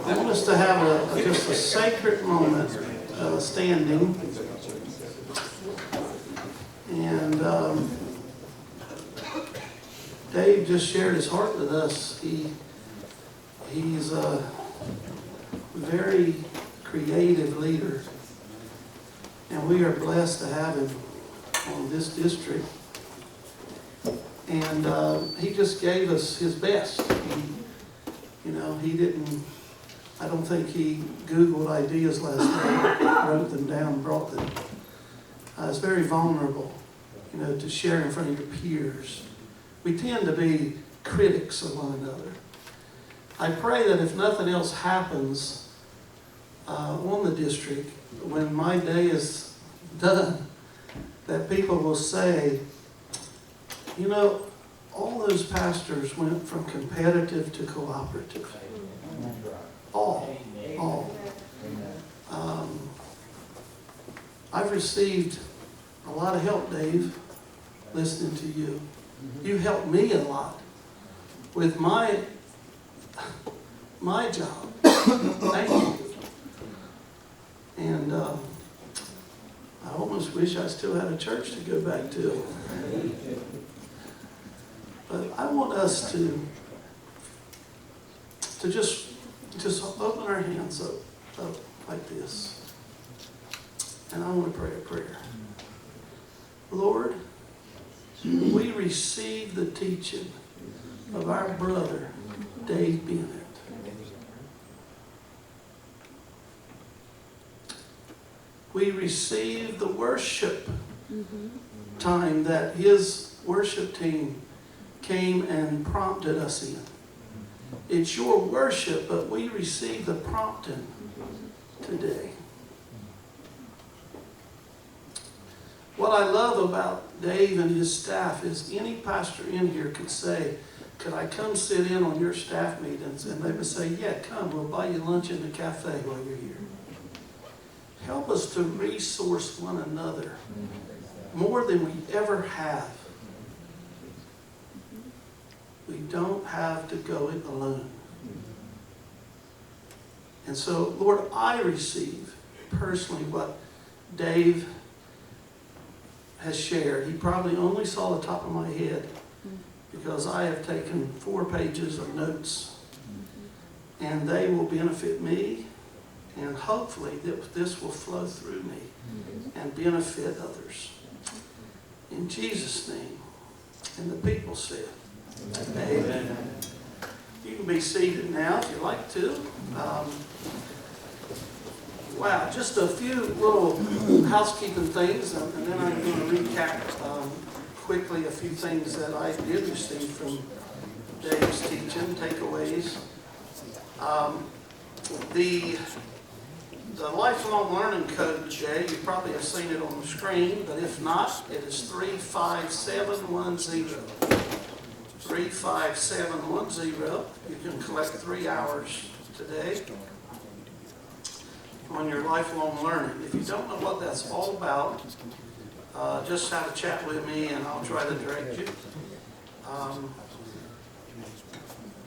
I want us to have just a sacred moment standing. And Dave just shared his heart with us. He's a very creative leader, and we are blessed to have him on this district. And he just gave us his best. He didn't. I don't think he Googled ideas last night, wrote them down, brought them. It's very vulnerable, to share in front of your peers. We tend to be critics of one another. I pray that if nothing else happens on the district, when my day is done, that people will say, all those pastors went from competitive to cooperative. All. I've received a lot of help, Dave, listening to you. You helped me a lot with my job. Thank you. And I almost wish I still had a church to go back to. But I want us to just open our hands up like this. And I want to pray a prayer. Lord, we receive the teaching of our brother, Dave Bennett. We receive the worship time that his worship team came and prompted us in. It's your worship, but we receive the prompting today. What I love about Dave and his staff is any pastor in here could say, could I come sit in on your staff meetings? And they would say, yeah, come, we'll buy you lunch in the cafe while you're here. Help us to resource one another more than we ever have. We don't have to go it alone. And so, Lord, I receive personally what Dave has shared. He probably only saw the top of my head because I have taken 4 pages of notes, and they will benefit me, and hopefully this will flow through me and benefit others. In Jesus' name. And the people said, amen. You can be seated now if you like to. Wow, just a few little housekeeping things, and then I'm going to recap quickly a few things that I did receive from Dave's teaching, takeaways. The lifelong learning code today, you probably have seen it on the screen, but if not, it is 35710. 35710. You can collect 3 hours today on your lifelong learning. If you don't know what that's all about, just have a chat with me and I'll try to direct you.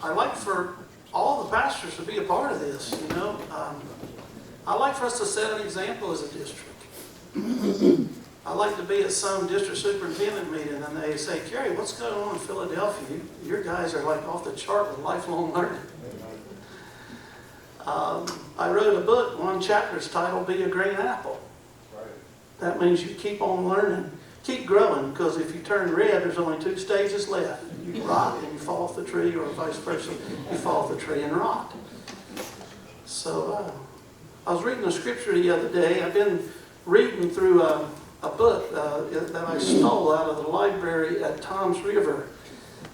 I like for all the pastors to be a part of this, you know. I like for us to set an example as a district. I like to be at some district superintendent meeting and they say, Kerry, what's going on in Philadelphia? Your guys are like off the chart with lifelong learning. I wrote a book, one chapter is titled Be a Green Apple. That means you keep on learning, keep growing, because if you turn red, there's only 2 stages left. You rot and you fall off the tree, or vice versa, you fall off the tree and rot. So I was reading a scripture the other day. I've been reading through a book that I stole out of the library at Tom's River.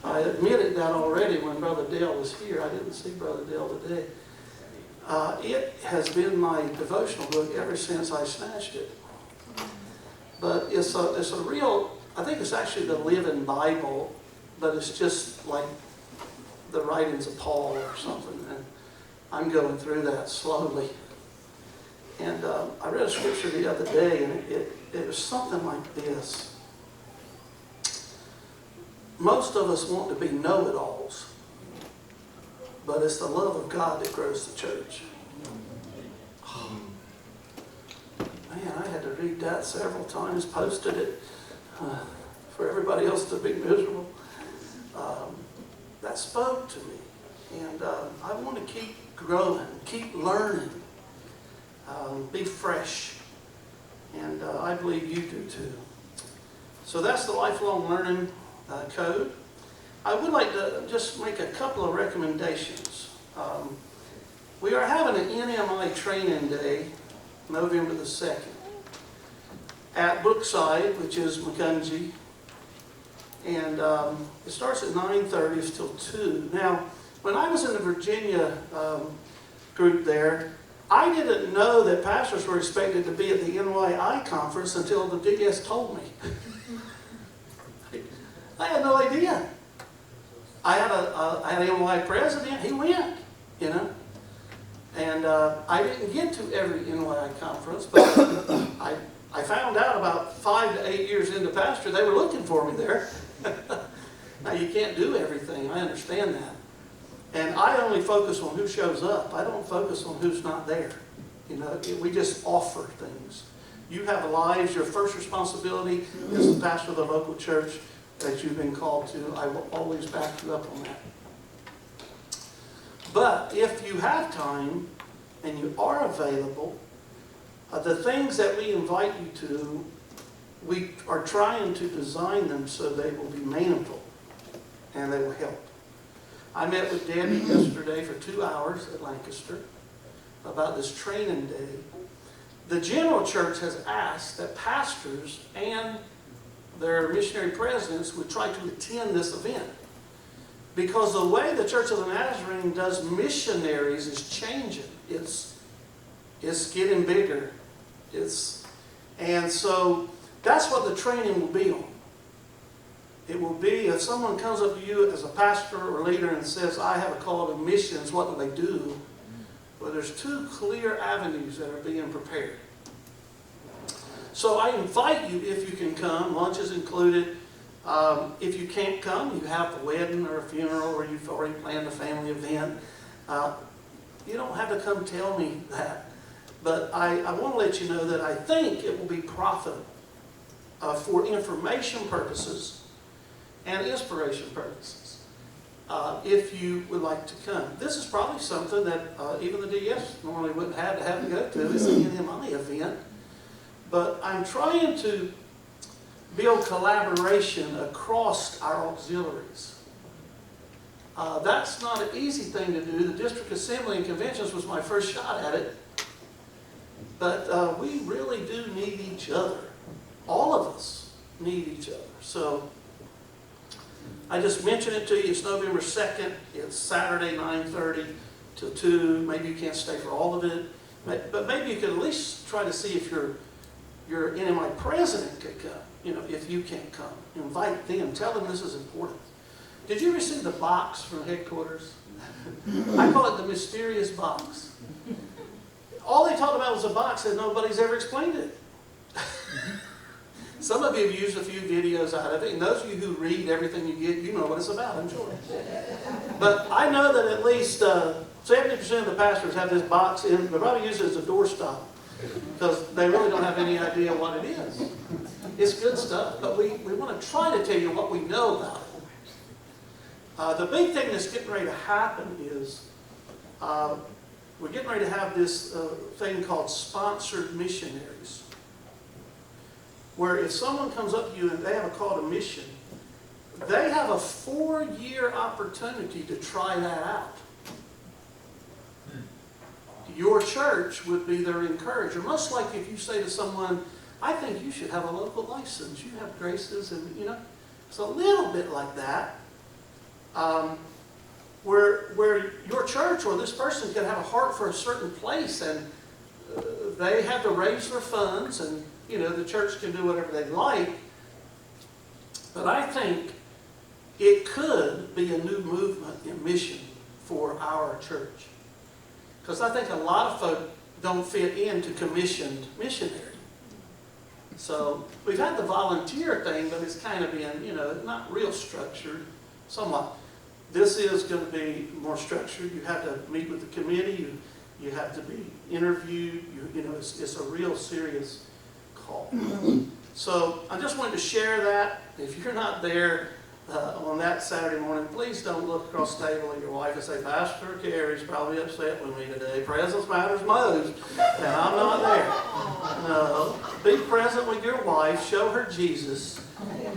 I admitted that already when Brother Dale was here. I didn't see Brother Dale today. It has been my devotional book ever since I snatched it. But it's a real, I think it's actually the Living Bible, but it's just like the writings of Paul or something. And I'm going through that slowly. And I read a scripture the other day, and it was something like this. Most of us want to be know-it-alls, but it's the love of God that grows the church. Oh, man, I had to read that several times, posted it for everybody else to be miserable. That spoke to me. And I want to keep growing, keep learning, be fresh. And I believe you do too. So that's the lifelong learning code. I would like to just make a couple of recommendations. We are having an NMI training day, November the 2nd, at Brookside, which is Macungie. And it starts at 9:30, it's till 2. Now, when I was in the Virginia group there, I didn't know that pastors were expected to be at the NYI conference until the DS told me. I had no idea. I had an NYI president, he went, you know. And I didn't get to every NYI conference, but I found out about 5 to 8 years into pastor, they were looking for me there. Now, you can't do everything, I understand that. And I only focus on who shows up. I don't focus on who's not there. You know, we just offer things. You have lives. Your first responsibility is the pastor of the local church that you've been called to. I will always back you up on that. But if you have time and you are available, the things that we invite you to, we are trying to design them so they will be meaningful and they will help. I met with Debbie yesterday for 2 hours at Lancaster about this training day. The general church has asked that pastors and their missionary presidents would try to attend this event, because the way the Church of the Nazarene does missionaries is changing. It's getting bigger. And so that's what the training will be on. It will be, if someone comes up to you as a pastor or leader and says, I have a call to missions, what do they do? Well, there's 2 clear avenues that are being prepared. So I invite you, if you can come, lunch is included. If you can't come, you have a wedding or a funeral, or you've already planned a family event. You don't have to come tell me that. But I want to let you know that I think it will be profitable for information purposes and inspiration purposes, if you would like to come. This is probably something that even the DS normally wouldn't have to go to. It's an NMI event. But I'm trying to build collaboration across our auxiliaries. That's not an easy thing to do. The district assembly and conventions was my first shot at it. But we really do need each other. All of us need each other. So I just mentioned it to you. It's November 2nd. It's Saturday, 9:30 till 2. Maybe you can't stay for all of it. But maybe you could at least try to see if your NMI president could come. You know, if you can't come, invite them. Tell them this is important. Did you receive the box from headquarters? I call it the mysterious box. All they talked about was a box and nobody's ever explained it. Some of you have used a few videos out of it, and those of you who read everything you get, you know what it's about, I'm sure. But I know that at least 70% of the pastors have this box in. They probably use it as a doorstop because they really don't have any idea what it is. It's good stuff, but we want to try to tell you what we know about it. The big thing that's getting ready to happen is we're getting ready to have this thing called sponsored missionaries, where if someone comes up to you and they have a call to mission, they have a 4-year opportunity to try that out. Your church would be their encourager. Much like if you say to someone, I think you should have a local license. You have graces, and you know, it's a little bit like that. Where your church or this person can have a heart for a certain place, and they have to raise their funds, and you know, the church can do whatever they like. But I think it could be a new movement in mission for our church. Because I think a lot of folk don't fit into commissioned missionary. So we've had the volunteer thing, but it's kind of been, you know, not real structured, somewhat. This is going to be more structured. You have to meet with the committee. You have to be interviewed. You know, it's a real serious call. So I just wanted to share that. If you're not there on that Saturday morning, please don't look across the table at your wife and say, Pastor Carey's probably upset with me today. Presence matters most, and I'm not there. No. Be present with your wife, show her Jesus,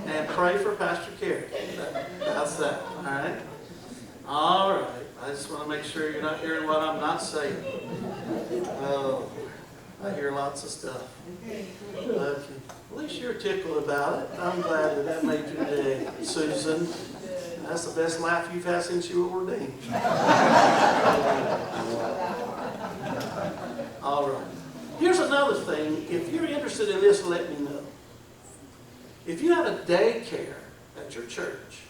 and pray for Pastor Carey. That's that, all right? All right. I just want to make sure you're not hearing what I'm not saying. Oh, I hear lots of stuff. Okay. At least you're tickled about it. I'm glad that made your day, Susan. That's the best laugh you've had since you were ordained. All right. Here's another thing. If you're interested in this, let me know. If you have a daycare at your church,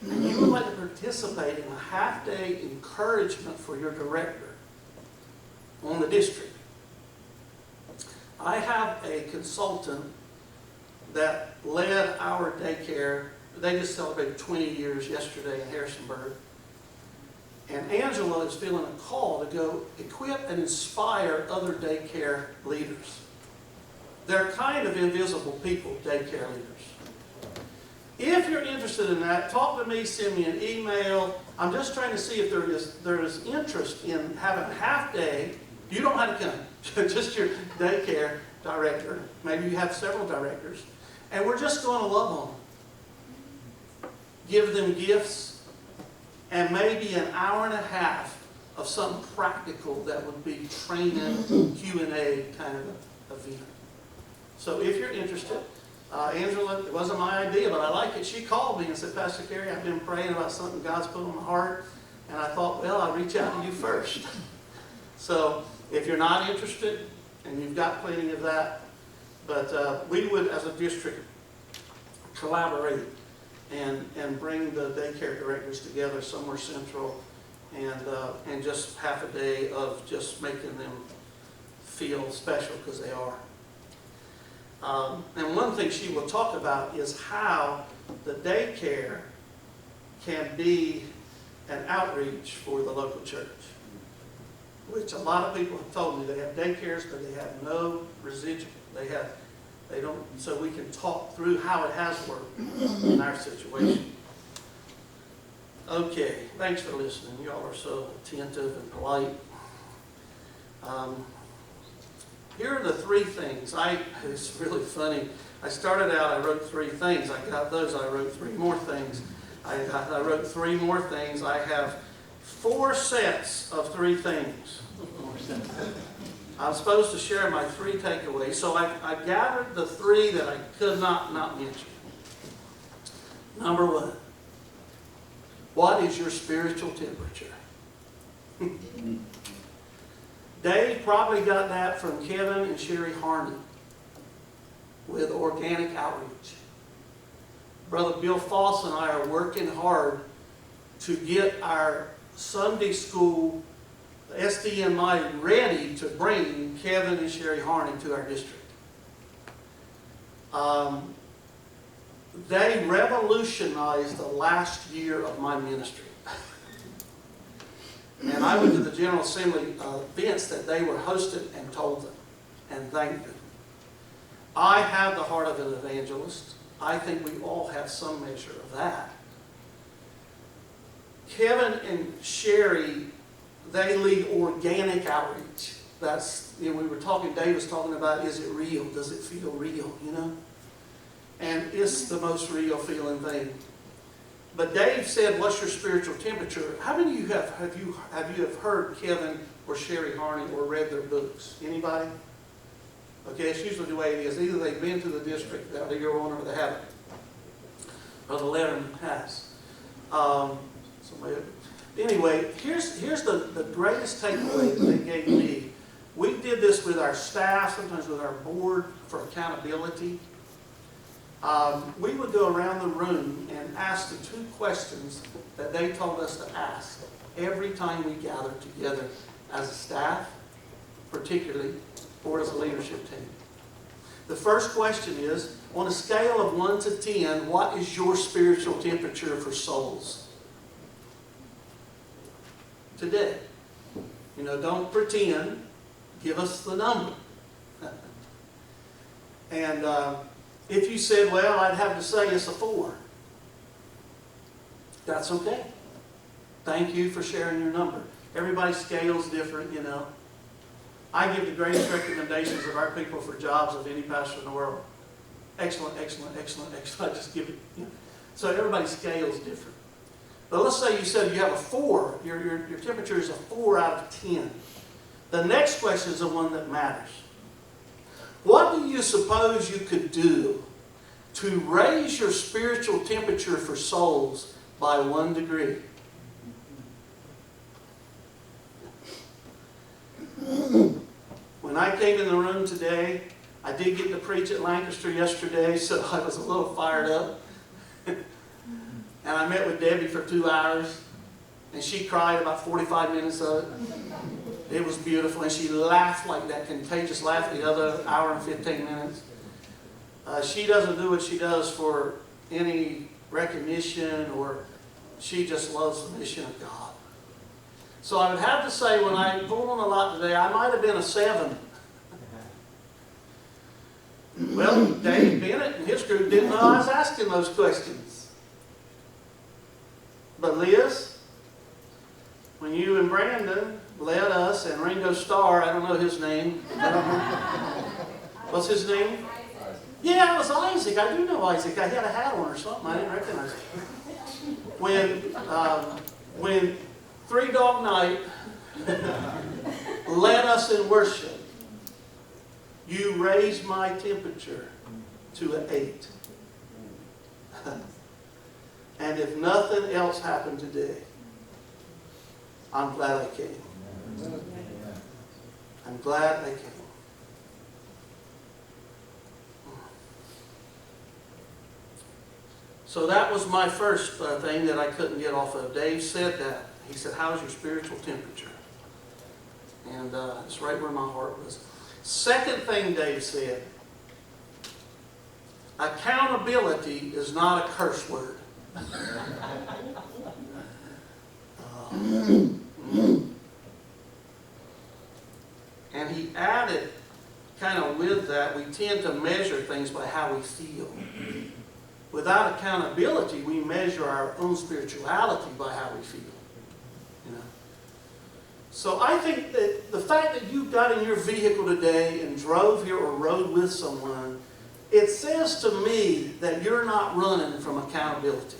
and you would like to participate in a half-day encouragement for your director on the district, I have a consultant that led our daycare. They just celebrated 20 years yesterday in Harrisonburg. And Angela is feeling a call to go equip and inspire other daycare leaders. They're kind of invisible people, daycare leaders. If you're interested in that, talk to me, send me an email. I'm just trying to see if there is interest in having a half day. You don't have to come, just your daycare director. Maybe you have several directors. And we're just going to love on them. Give them gifts, and maybe an hour and a half of something practical that would be training, Q&A kind of event. So if you're interested, Angela, it wasn't my idea, but I like it. She called me and said, Pastor Carey, I've been praying about something God's put on my heart, and I thought, well, I'll reach out to you first. So if you're not interested, and you've got plenty of that, but we would, as a district, collaborate and bring the daycare directors together somewhere central, and just half a day of just making them feel special, because they are. And one thing she will talk about is how the daycare can be an outreach for the local church, which a lot of people have told me they have daycares, but they have no residual. They don't, so we can talk through how it has worked in our situation. Okay, thanks for listening. Y'all are so attentive and polite. Here are the 3 things. It's really funny. I started out, I wrote 3 things. I got those, I wrote 3 more things. I wrote 3 more things. I have 4 sets of 3 things. I'm supposed to share my 3 takeaways, so I gathered the 3 that I could not mention. Number 1, what is your spiritual temperature? Dave probably got that from Kevin and Sherry Harney with organic outreach. Brother Bill Foss and I are working hard to get our Sunday school SDMI ready to bring Kevin and Sherry Harney to our district. They revolutionized the last year of my ministry. And I went to the General Assembly events that they were hosted and told them and thanked them. I have the heart of an evangelist. I think we all have some measure of that. Kevin and Sherry, they lead organic outreach. That's, we were talking, Dave was talking about, is it real? Does it feel real, And it's the most real feeling thing. But Dave said, what's your spiritual temperature? How many of you have heard Kevin or Sherry Harney or read their books? Anybody? Okay, it's usually the way it is. Either they've been to the district, they go on, or they haven't. Brother Letterman has. Anyway, here's the greatest takeaway that they gave me. We did this with our staff, sometimes with our board for accountability. We would go around the room and ask the 2 questions that they told us to ask every time we gathered together as a staff, particularly, or as a leadership team. The first question is, on a scale of 1 to 10, what is your spiritual temperature for souls today? Don't pretend. Give us the number. And if you said, well, I'd have to say it's a 4. That's okay. Thank you for sharing your number. Everybody's scale is different, I give the greatest recommendations of our people for jobs of any pastor in the world. Excellent, excellent, excellent, excellent. I just give it. So everybody's scale is different. But let's say you said you have a 4. Your temperature is a 4 out of 10. The next question is the one that matters. What do you suppose you could do to raise your spiritual temperature for souls by 1 degree? When I came in the room today, I did get to preach at Lancaster yesterday, so I was a little fired up. And I met with Debbie for 2 hours, and she cried about 45 minutes of it. It was beautiful, and she laughed like that contagious laugh the other hour and 15 minutes. She doesn't do what she does for any recognition, or she just loves the mission of God. So I would have to say, when I pulled on a lot today, I might have been a 7. Well, Dave Bennett and his group didn't know I was asking those questions. But Liz, when you and Brandon led us, and Ringo Starr, I don't know his name. What's his name? Yeah, it was Isaac. I do know Isaac. I had a hat on or something. I didn't recognize it. When Three Dog Night led us in worship, you raised my temperature to an 8. And if nothing else happened today, I'm glad I came. I'm glad I came. So that was my first thing that I couldn't get off of. Dave said that. He said, how's your spiritual temperature? And it's right where my heart was. Second thing Dave said, accountability is not a curse word. And he added, kind of with that, we tend to measure things by how we feel. Without accountability, we measure our own spirituality by how we feel. So I think that the fact that you got in your vehicle today and drove here or rode with someone, it says to me that you're not running from accountability.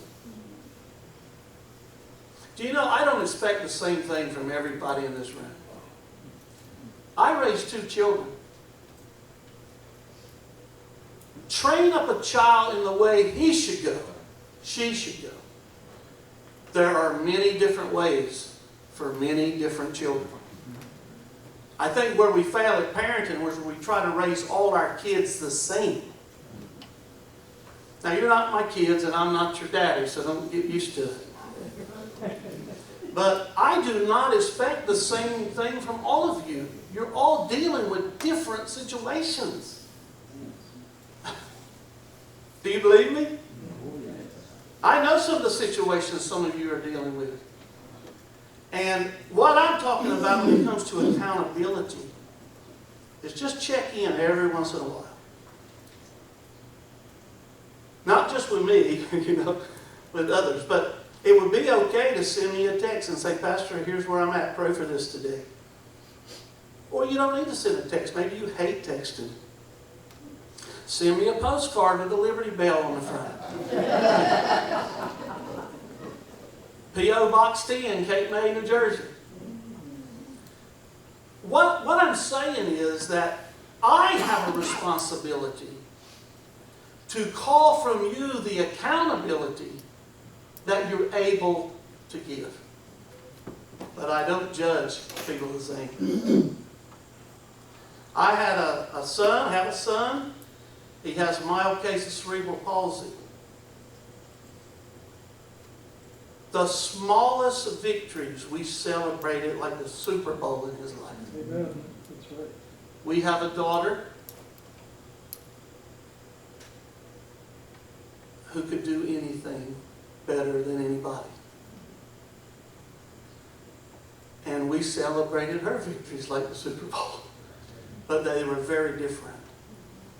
Do you know, I don't expect the same thing from everybody in this room. I raised 2 children. Train up a child in the way he should go, she should go. There are many different ways for many different children. I think where we fail at parenting was where we try to raise all our kids the same. Now, you're not my kids and I'm not your daddy, so don't get used to it. But I do not expect the same thing from all of you. You're all dealing with different situations. Do you believe me? I know some of the situations some of you are dealing with. And what I'm talking about when it comes to accountability is just check in every once in a while. Not just with me, with others, but it would be okay to send me a text and say, Pastor, here's where I'm at. Pray for this today. Or you don't need to send a text. Maybe you hate texting. Send me a postcard with a Liberty Bell on the front. P.O. Box 10, Cape May, New Jersey. What I'm saying is that I have a responsibility to call from you the accountability that you're able to give. But I don't judge people the same. I had a son. He has a mild case of cerebral palsy. The smallest victories we celebrated like the Super Bowl in his life. Amen. That's right. We have a daughter who could do anything better than anybody. And we celebrated her victories like the Super Bowl. But they were very different.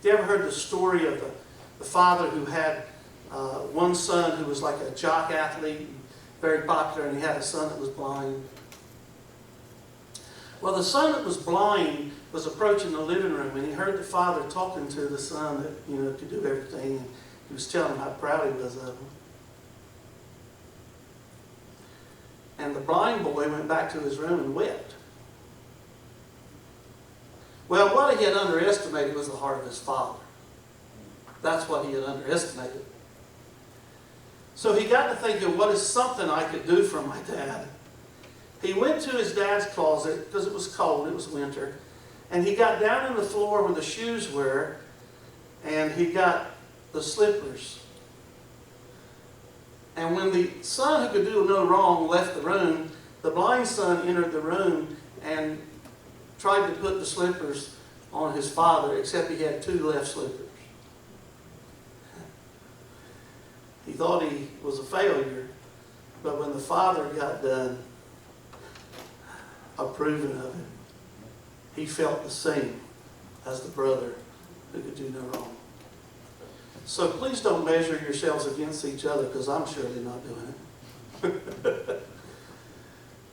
You ever heard the story of the father who had one son who was like a jock athlete, very popular, and he had a son that was blind? Well, the son that was blind was approaching the living room, and he heard the father talking to the son that could do everything, and he was telling him how proud he was of him. And the blind boy went back to his room and wept. Well, what he had underestimated was the heart of his father. That's what he had underestimated. So he got to thinking, what is something I could do for my dad? He went to his dad's closet, because it was cold, it was winter, and he got down in the floor where the shoes were, and he got the slippers. And when the son who could do no wrong left the room, the blind son entered the room and tried to put the slippers on his father, except he had 2 left slippers. He thought he was a failure, but when the father got done approving of him, he felt the same as the brother who could do no wrong. So please don't measure yourselves against each other, because I'm surely not doing it.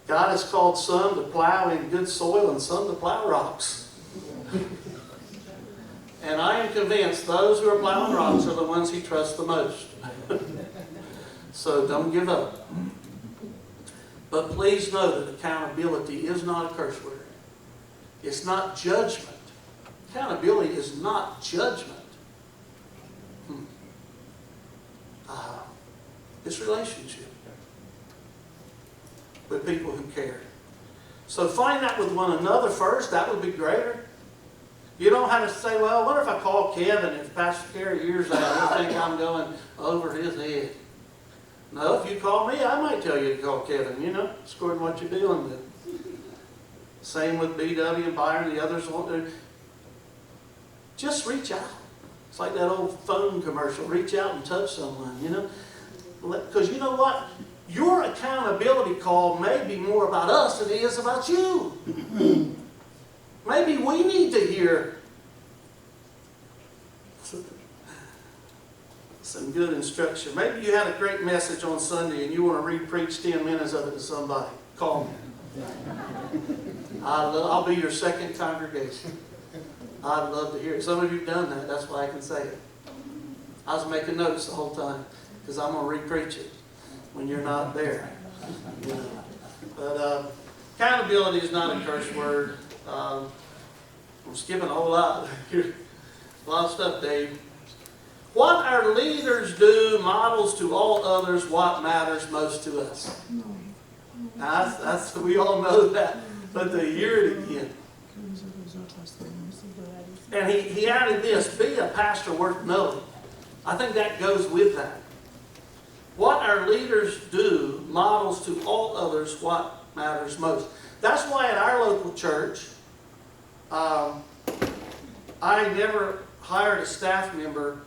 God has called some to plow in good soil and some to plow rocks. And I am convinced those who are plowing rocks are the ones He trusts the most. So don't give up. But please know that accountability is not a curse word. It's not judgment. Accountability is not judgment. It's relationship with people who care. So find that with one another first. That would be greater. You don't have to say, well, what if I call Kevin? If Pastor Kerry hears that, he'll think I'm going over his head. No, if you call me, I might tell you to call Kevin, according to what you're dealing with. Same with BW and Byron, the others won't do. Just reach out. It's like that old phone commercial. Reach out and touch someone, Because you know what? Your accountability call may be more about us than it is about you. Maybe we need to hear some good instruction. Maybe you had a great message on Sunday and you want to re-preach 10 minutes of it to somebody. Call me. I'll be your second congregation. I'd love to hear it. Some of you have done that. That's why I can say it. I was making notes the whole time because I'm going to re-preach it when you're not there. But accountability is not a curse word. I'm skipping a whole lot. A lot of stuff, Dave. What our leaders do models to all others what matters most to us. Now, that's we all know that, but to hear it again. And he added this, be a pastor worth knowing. I think that goes with that. What our leaders do models to all others what matters most. That's why at our local church, I never hired a staff member,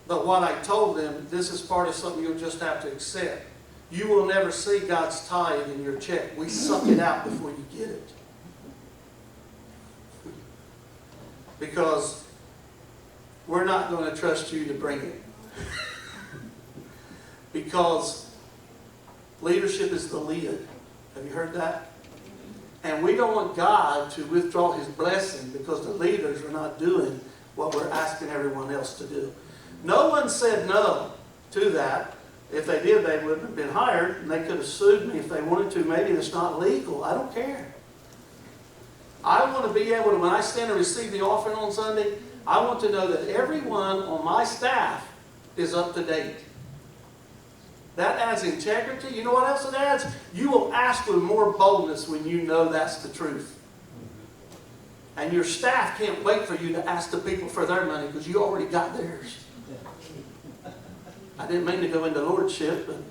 but what I told them, this is part of something you'll just have to accept. You will never see God's tithe in your check. We suck it out before you get it. Because we're not going to trust you to bring it. Because leadership is the lid. Have you heard that? And we don't want God to withdraw His blessing because the leaders are not doing what we're asking everyone else to do. No one said no to that. If they did, they wouldn't have been hired, and they could have sued me if they wanted to. Maybe it's not legal. I don't care. I want to be able to, when I stand and receive the offering on Sunday, I want to know that everyone on my staff is up to date. That adds integrity. You know what else it adds? You will ask with more boldness when you know that's the truth. And your staff can't wait for you to ask the people for their money because you already got theirs. I didn't mean to go into lordship, but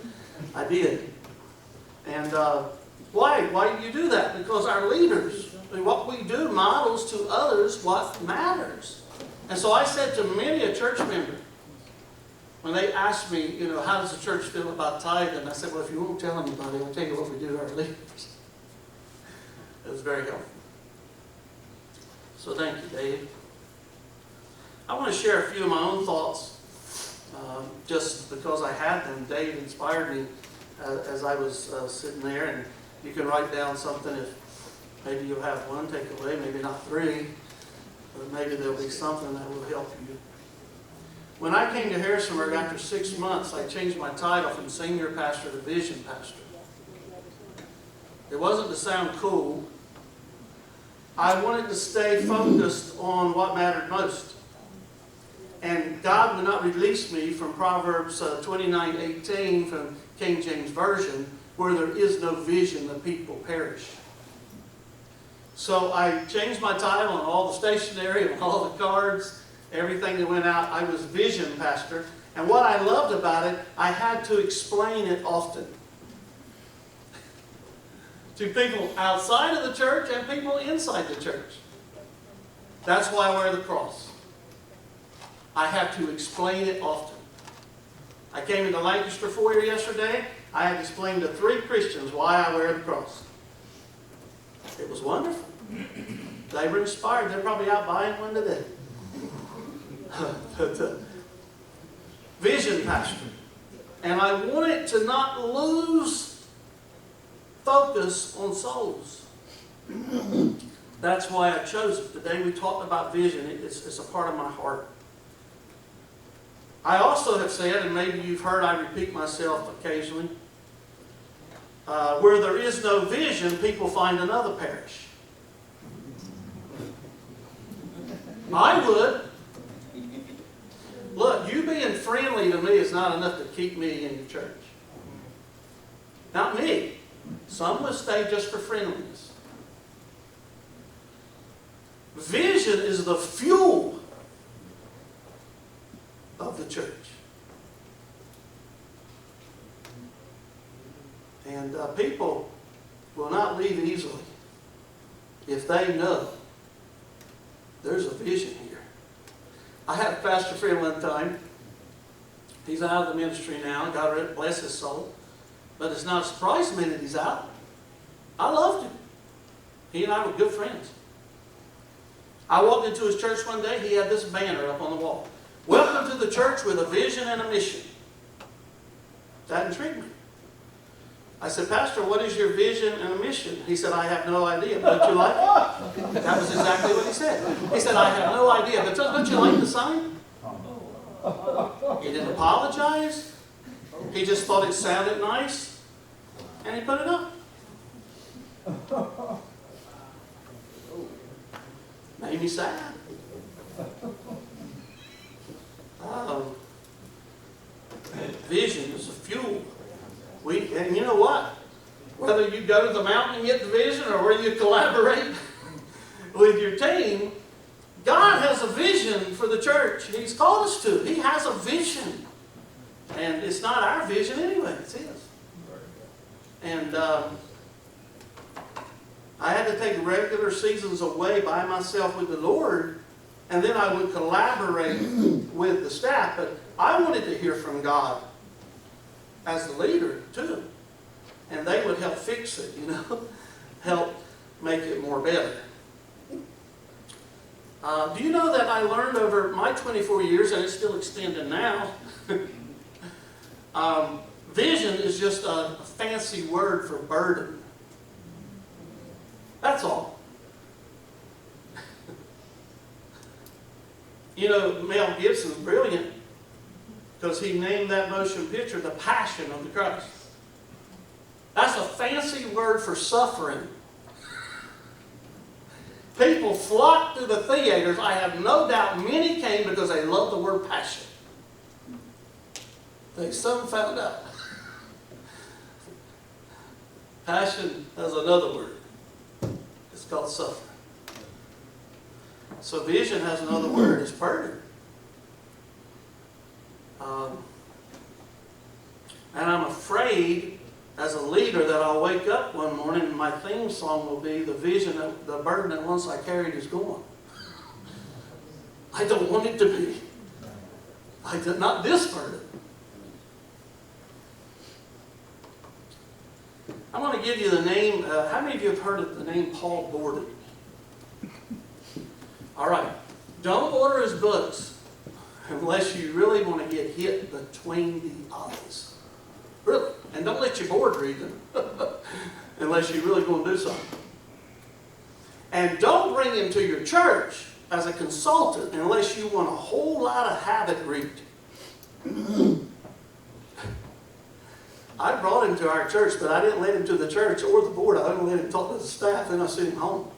I did. And why do you do that? Because our leaders, what we do models to others what matters. And so I said to many a church member, when they asked me, how does the church feel about tithing? I said, well, if you won't tell anybody, I'll tell you what we do to our leaders. It was very helpful. So thank you, Dave. I want to share a few of my own thoughts. Just because I had them, Dave inspired me as I was sitting there. And you can write down something if maybe you'll have one takeaway, maybe not three, but maybe there'll be something that will help you. When I came to Harrisonburg after 6 months, I changed my title from senior pastor to vision pastor. It wasn't to sound cool. I wanted to stay focused on what mattered most. And God would not release me from Proverbs 29:18 from King James Version, where there is no vision, the people perish. So I changed my title on all the stationery, and all the cards, everything that went out. I was vision pastor. And what I loved about it, I had to explain it often. To people outside of the church and people inside the church. That's why I wear the cross. I have to explain it often. I came into Lancaster foyer yesterday. I had to explain to 3 Christians why I wear the cross. It was wonderful. They were inspired. They're probably out buying one today. But, vision pastor. And I wanted to not lose focus on souls. That's why I chose it. Today we talked about vision. It's a part of my heart. I also have said, and maybe you've heard I repeat myself occasionally, where there is no vision, people find another parish. I would. Look, you being friendly to me is not enough to keep me in your church. Not me. Some will stay just for friendliness. Vision is the fuel of the church. And people will not leave easily if they know there's a vision here. I had a pastor friend one time. He's out of the ministry now. God bless his soul. But it's not a surprise to me that he's out. I loved him. He and I were good friends. I walked into his church one day. He had this banner up on the wall. Welcome to the church with a vision and a mission. That intrigued me. I said, Pastor, what is your vision and a mission? He said, I have no idea. Don't you like it? That was exactly what he said. He said, I have no idea. But don't you like the sign? He didn't apologize. He just thought it sounded nice. And he put it up. made me sad. Vision is a fuel. And you know what? Whether you go to the mountain and get the vision or whether you collaborate with your team, God has a vision for the church. He's called us to. He has a vision. And it's not our vision anyway, it's His. And I had to take regular seasons away by myself with the Lord, and then I would collaborate with the staff. But I wanted to hear from God as the leader too. And they would help fix it, you know, help make it more better. Do you know that I learned over my 24 years, and it's still extending now, vision is just a fancy word for burden. That's all. You know, Mel Gibson's brilliant because he named that motion picture The Passion of the Christ. That's a fancy word for suffering. People flocked to the theaters. I have no doubt many came because they love the word passion. They soon found out. Passion has another word. It's called suffering. So vision has another word. It's burden. And I'm afraid as a leader that I'll wake up one morning and my theme song will be the vision of the burden that once I carried is gone. I don't want it to be. Not this burden. I want to give you the name. How many of you have heard of the name Paul Borden? All right. Don't order his books unless you really want to get hit between the eyes. Really. And don't let your board read them unless you're really going to do something. And don't bring him to your church as a consultant unless you want a whole lot of habit read. I brought him to our church, but I didn't let him to the church or the board. I only let him talk to the staff, and I sent him home.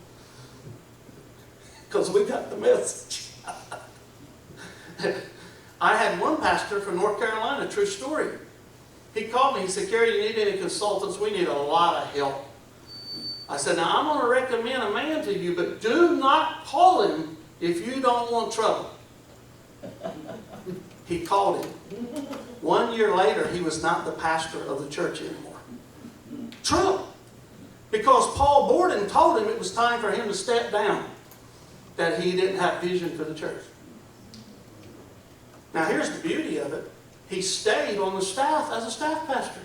Because we got the message. I had one pastor from North Carolina, true story. He called me, he said, "Kerry, you need any consultants? We need a lot of help." I said, "Now I'm going to recommend a man to you, but do not call him if you don't want trouble." He called him. 1 year later, he was not the pastor of the church anymore. True. Because Paul Borden told him it was time for him to step down, that he didn't have vision for the church. Now here's the beauty of it. He stayed on the staff as a staff pastor.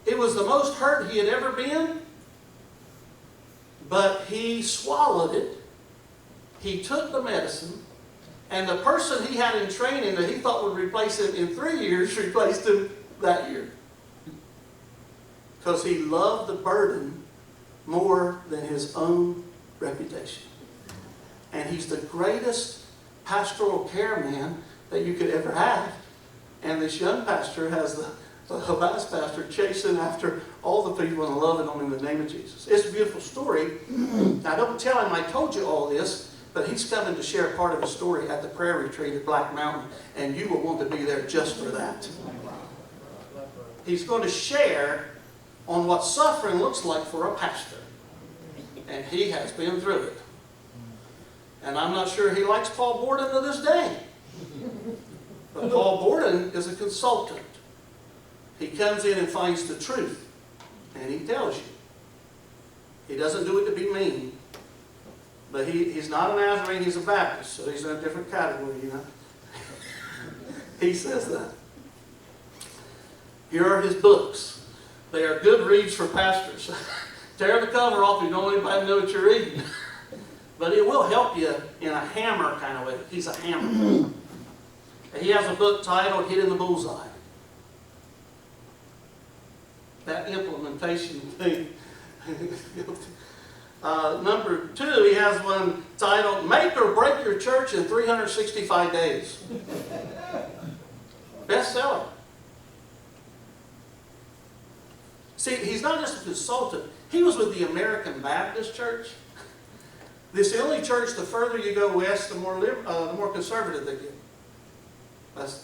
It was the most hurt he had ever been, but he swallowed it. He took the medicine, and the person he had in training that he thought would replace him in 3 years replaced him that year. Because he loved the burden more than his own reputation. And he's the greatest pastoral care man that you could ever have. And this young pastor has the last pastor chasing after all the people and loving them in the name of Jesus. It's a beautiful story. Now don't tell him I told you all this, but he's coming to share part of his story at the prayer retreat at Black Mountain, and you will want to be there just for that. He's going to share on what suffering looks like for a pastor. And he has been through it. And I'm not sure he likes Paul Borden to this day. But Paul Borden is a consultant. He comes in and finds the truth. And he tells you. He doesn't do it to be mean. But he's not a Nazarene, he's a Baptist. So he's in a different category, you know. He says that. Here are his books. They are good reads for pastors. Tear the cover off if you don't want anybody to know what you're reading. But it will help you in a hammer kind of way. He's a hammer. He has a book titled Hitting the Bullseye. That implementation thing. Number 2, he has one titled Make or Break Your Church in 365 Days. Bestseller. See, he's not just a consultant. He was with the American Baptist Church. This is the only church, the further you go west, the more conservative they get.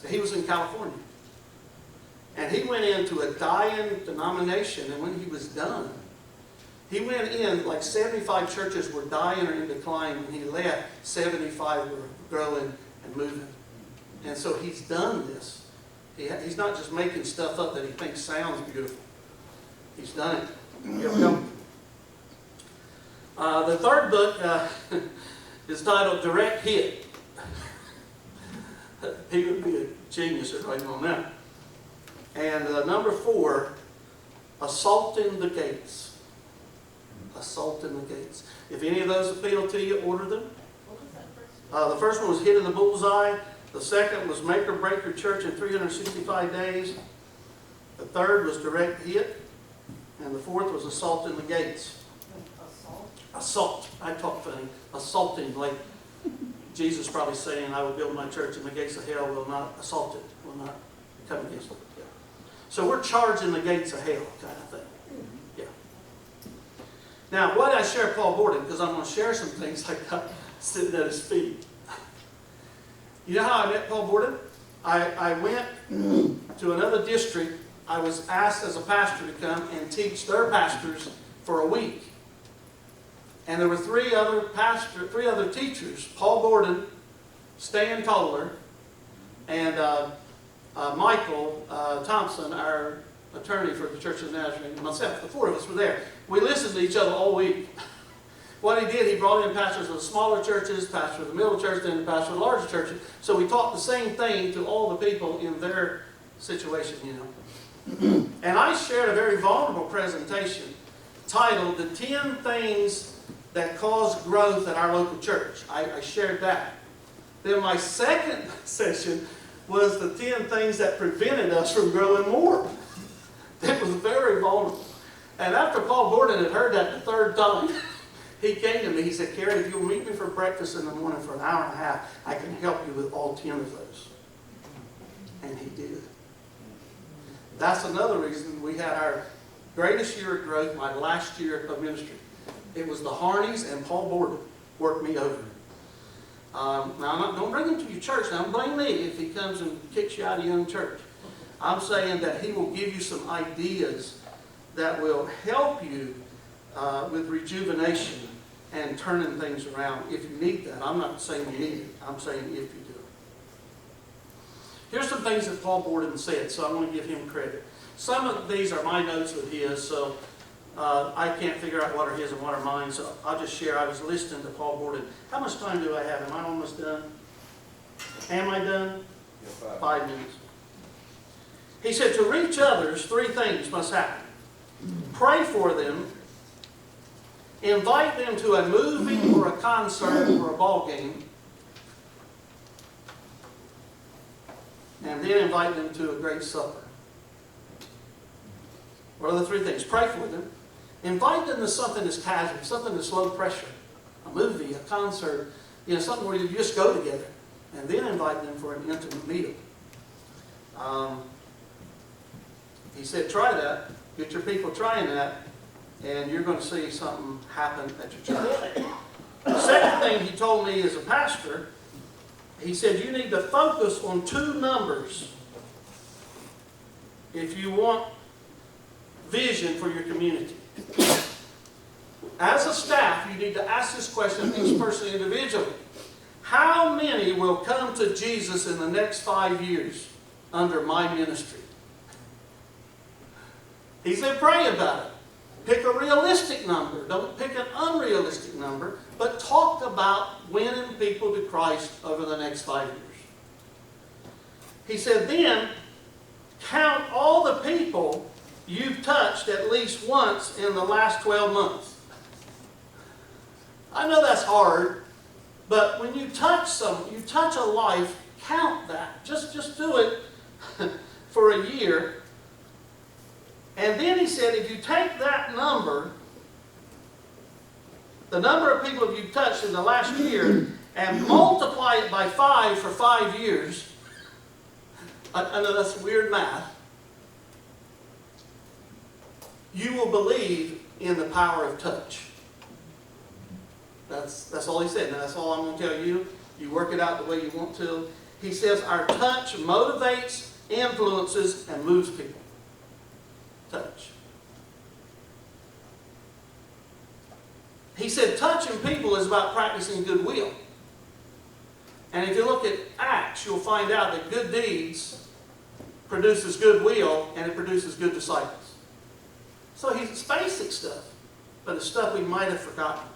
He was in California. And he went into a dying denomination, and when he was done, he went in, like 75 churches were dying or in decline. When he left, 75 were growing and moving. And so he's done this. He's not just making stuff up that he thinks sounds beautiful. He's done it. Here we go. The third book is titled Direct Hit. He would be a genius at writing on that. And number 4, Assaulting the Gates. Assaulting the Gates. If any of those appeal to you, order them. The first one was Hitting the Bullseye. The second was Make or Break Your Church in 365 Days. The third was Direct Hit. And the fourth was Assaulting the Gates. Assault. I talk funny. Assaulting, like Jesus probably saying, I will build my church and the gates of hell will not assault it, will not come against it. Yeah. So we're charging the gates of hell kind of thing. Yeah. Now, why did I share Paul Borden? Because I'm going to share some things I got sitting at his feet. You know how I met Paul Borden? I went to another district. I was asked as a pastor to come and teach their pastors for a week. And there were three other teachers, Paul Borden, Stan Toller, and Michael Thompson, our attorney for the Church of the Nazarene, and myself. The 4 of us were there. We listened to each other all week. What he did, he brought in pastors of the smaller churches, pastors of the middle church, and pastors of the larger churches. So we taught the same thing to all the people in their situation, you know. And I shared a very vulnerable presentation titled, The 10 Things That Cause Growth at Our Local Church. I shared that. Then my second session was the 10 things that prevented us from growing more. It was very vulnerable. And after Paul Borden had heard that the 3rd time, he came to me. He said, Kerry, if you'll meet me for breakfast in the morning for an hour and a half, I can help you with all 10 of those. And he did. That's another reason we had our greatest year of growth, my last year of ministry. It was the Harneys and Paul Borden worked me over. Now, don't bring him to your church. Now, don't blame me if he comes and kicks you out of your own church. I'm saying that he will give you some ideas that will help you with rejuvenation and turning things around if you need that. I'm not saying you need it. I'm saying if you do. Here's some things that Paul Borden said, so I want to give him credit. Some of these are my notes with his, so I can't figure out what are his and what are mine, so I'll just share. I was listening to Paul Borden. How much time do I have? Am I almost done? Am I done? Yeah, 5 minutes. He said, to reach others, 3 things must happen. Pray for them, invite them to a movie or a concert or a ball game, and then invite them to a great supper. What are the 3 things? Pray for them. Invite them to something that's casual, something that's low pressure. A movie, a concert, something where you just go together. And then invite them for an intimate meal. He said, try that. Get your people trying that. And you're going to see something happen at your church. The second thing he told me as a pastor, he said, you need to focus on 2 numbers if you want vision for your community. As a staff, you need to ask this question each person individually. How many will come to Jesus in the next 5 years under my ministry? He said, pray about it. Pick a realistic number. Don't pick an unrealistic number, but talk about winning people to Christ over the next 5 years. He said, then count all the people you've touched at least once in the last 12 months. I know that's hard, but when you touch someone, you touch a life, count that. Just do it for a year. And then he said, if you take that number, the number of people you've touched in the last year, and multiply it by 5 for 5 years, I know that's weird math, you will believe in the power of touch. That's all he said. Now, that's all I'm going to tell you. You work it out the way you want to. He says our touch motivates, influences, and moves people. Touch. He said touching people is about practicing goodwill. And if you look at Acts, you'll find out that good deeds produces goodwill, and it produces good disciples. So it's basic stuff, but it's stuff we might have forgotten.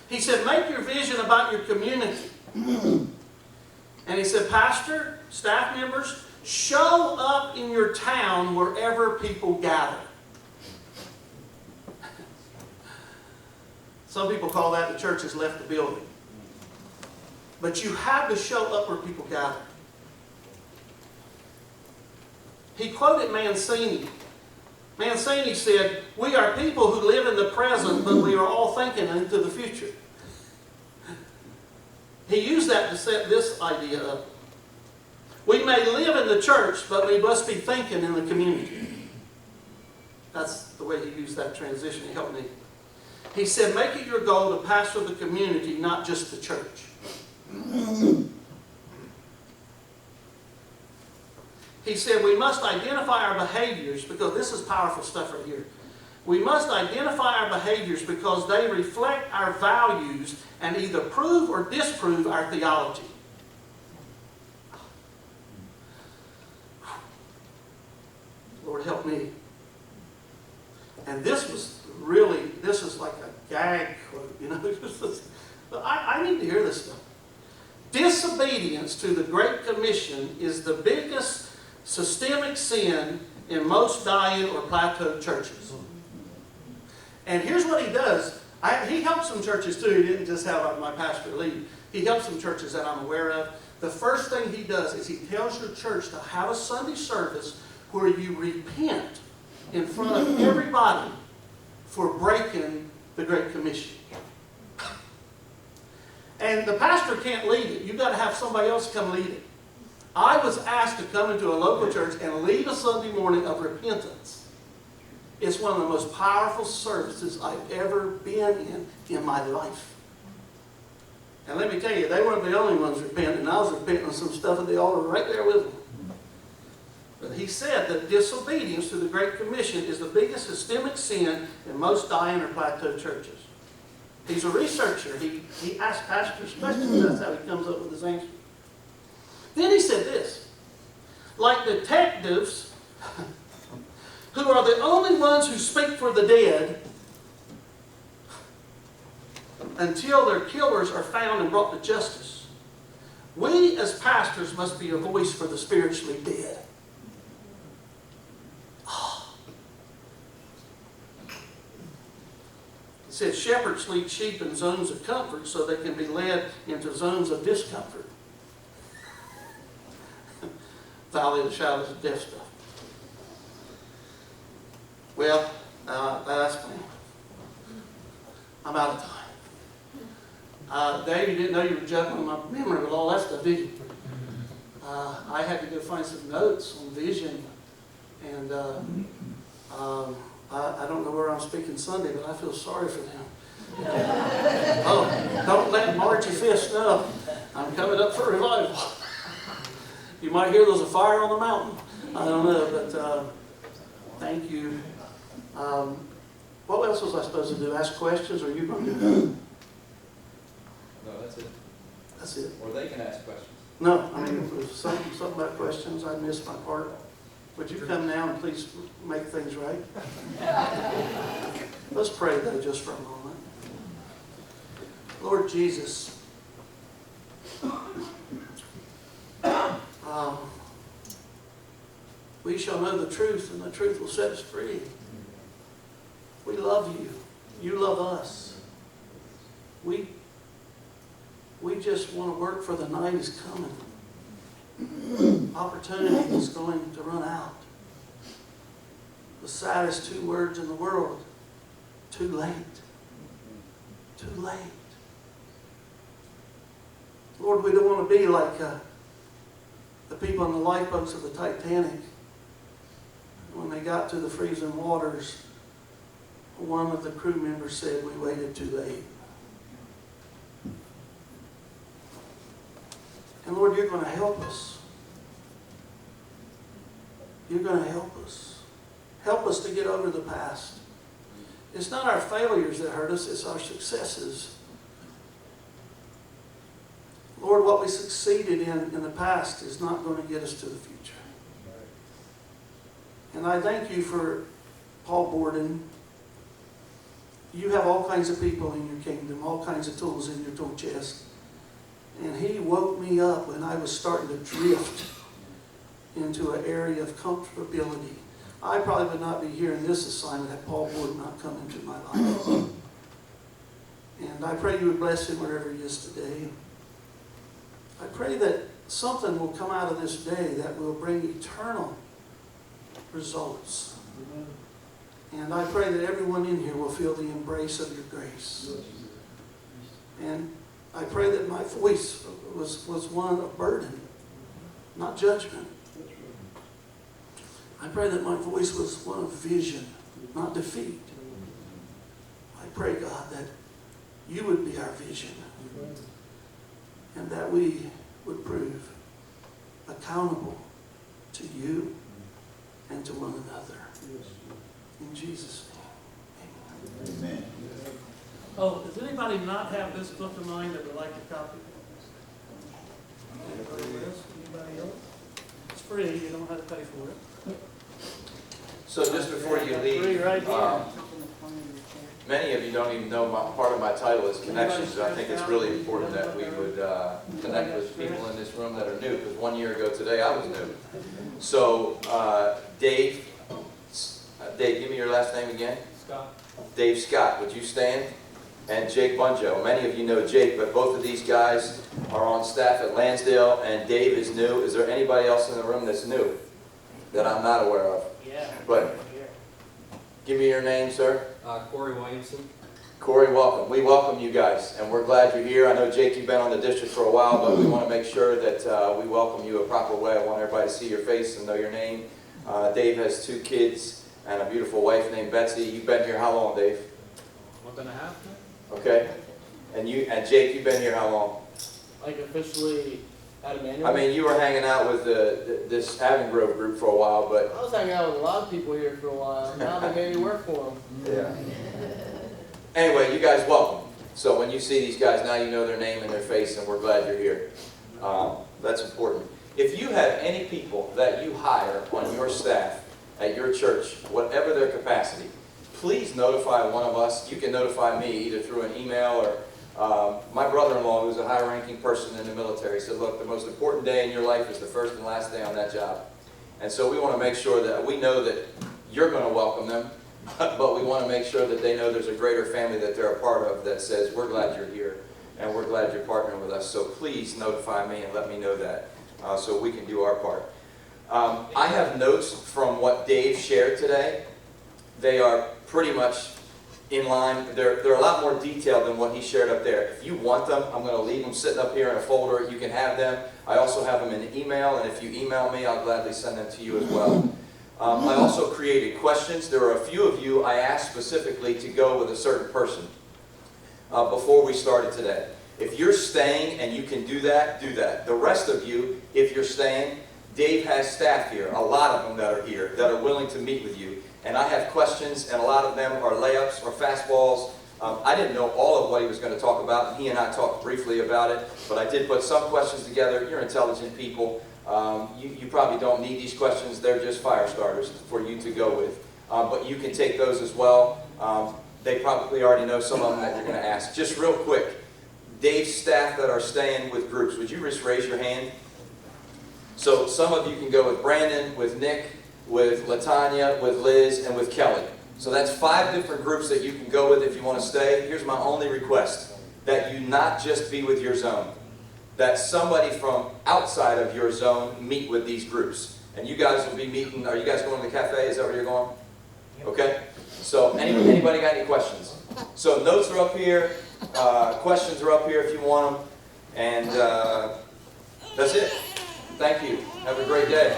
He said, make your vision about your community. And he said, pastor, staff members, show up in your town wherever people gather. Some people call that the church has left the building. But you have to show up where people gather. He quoted Mancini. Mancini said, we are people who live in the present, but we are all thinking into the future. He used that to set this idea up. We may live in the church, but we must be thinking in the community. That's the way he used that transition. It helped me. He said, make it your goal to pastor the community, not just the church. He said, we must identify our behaviors, because this is powerful stuff right here. We must identify our behaviors because they reflect our values and either prove or disprove our theology. Lord, help me. And this was really, this is like a gag quote, you know. I need to hear this stuff. Disobedience to the Great Commission is the biggest systemic sin in most dying or plateaued churches. And here's what he does. He helps some churches too. He didn't just have my pastor lead. He helps some churches that I'm aware of. The first thing he does is he tells your church to have a Sunday service where you repent in front of everybody for breaking the Great Commission. And the pastor can't lead it. You've got to have somebody else come lead it. I was asked to come into a local church and lead a Sunday morning of repentance. It's one of the most powerful services I've ever been in my life. And let me tell you, they weren't the only ones repenting. I was repenting of some stuff at the altar right there with them. But he said that disobedience to the Great Commission is the biggest systemic sin in most dying or plateaued churches. He's a researcher. He asks pastors questions. That's how he comes up with his answer. Then he said this, like detectives who are the only ones who speak for the dead until their killers are found and brought to justice, we as pastors must be a voice for the spiritually dead. It says shepherds lead sheep in zones of comfort so they can be led into zones of discomfort. Valley of the shadows of death stuff. Well, that's me. I'm out of time. Dave, you didn't know you were juggling my memory with all that stuff, did you? I had to go find some notes on vision, and I don't know where I'm speaking Sunday, but I feel sorry for them. Oh, don't let Margie Fisk know. I'm coming up for revival. You might hear there's a fire on the mountain. I don't know, but thank you. What else was I supposed to do? Ask questions, or are you going to do that? No, that's it. That's it. Or they can ask questions. No, I mean, if there's something about questions, I missed my part. Would you come now and please make things right? Let's pray though just for a moment. Lord Jesus, we shall know the truth, and the truth will set us free. We love you. You love us. We just want to work, for the night is coming. Opportunity is going to run out. The saddest two words in the world: too late. Too late. Lord, we don't want to be like the people in the lifeboats of the Titanic. When they got to the freezing waters, one of the crew members said, "We waited too late." And Lord, you're going to help us. You're going to help us. Help us to get over the past. It's not our failures that hurt us, it's our successes. Lord, what we succeeded in the past is not going to get us to the future. And I thank you for Paul Borden. You have all kinds of people in your kingdom, all kinds of tools in your tool chest. And he woke me up when I was starting to drift into an area of comfortability. I probably would not be here in this assignment had Paul Borden not come into my life. And I pray you would bless him wherever he is today. I pray that something will come out of this day that will bring eternal results. And I pray that everyone in here will feel the embrace of your grace. And I pray that my voice was one of burden, not judgment. I pray that my voice was one of vision, not defeat. I pray, God, that you would be our vision and that we would prove accountable to you and to one another. In Jesus' name, amen. Oh, does anybody not have this book of mine that would like a copy? Anybody else? It's free, you don't have to pay for it. So just before you leave, many of you don't even know part of my title is Connections. I think it's really important that we would connect with people in this room that are new, because 1 year ago today I was new. So Dave, give me your last name again. Scott. Dave Scott, would you stand? And Jake Bunjo. Many of you know Jake, but both of these guys are on staff at Lansdale, and Dave is new. Is there anybody else in the room that's new that I'm not aware of? Yeah. But give me your name, sir. Corey Williamson. Corey, welcome. We welcome you guys, and we're glad you're here. I know, Jake, you've been on the district for a while, but we want to make sure that we welcome you a proper way. I want everybody to see your face and know your name. Dave has 2 kids and a beautiful wife named Betsy. You've been here how long, Dave? Month and a half? Okay. And Jake, you've been here how long? Like officially at Emmanuel? I mean, you were hanging out with this Avon Grove group for a while, but... I was hanging out with a lot of people here for a while. Now they made me work for them. Yeah. Anyway, you guys welcome. So when you see these guys, now you know their name and their face, and we're glad you're here. That's important. If you have any people that you hire on your staff at your church, whatever their capacity, please notify one of us. You can notify me either through an email or my brother-in-law, who's a high-ranking person in the military, said, look, the most important day in your life is the first and last day on that job. And so we want to make sure that we know that you're going to welcome them, but we want to make sure that they know there's a greater family that they're a part of that says, we're glad you're here and we're glad you're partnering with us. So please notify me and let me know that so we can do our part. I have notes from what Dave shared today. They are pretty much in line. They're a lot more detailed than what he shared up there. If you want them, I'm going to leave them sitting up here in a folder. You can have them. I also have them in an email, and if you email me, I'll gladly send them to you as well. I also created questions. There are a few of you I asked specifically to go with a certain person before we started today. If you're staying and you can do that, do that. The rest of you, if you're staying, Dave has staff here, a lot of them that are here, that are willing to meet with you. And I have questions, and a lot of them are layups or fastballs. I didn't know all of what he was going to talk about, and he and I talked briefly about it, but I did put some questions together. You're intelligent people. You probably don't need these questions. They're just fire starters for you to go with. But you can take those as well. They probably already know some of them that you're going to ask. Just real quick, Dave's staff that are staying with groups, would you just raise your hand? So some of you can go with Brandon, with Nick, with Latanya, with Liz, and with Kelly. So that's 5 different groups that you can go with if you want to stay. Here's my only request, that you not just be with your zone, that somebody from outside of your zone meet with these groups. And you guys will be meeting, are you guys going to the cafe? Is that where you're going? Okay. So anybody got any questions? So notes are up here, questions are up here if you want them, and that's it. Thank you. Have a great day.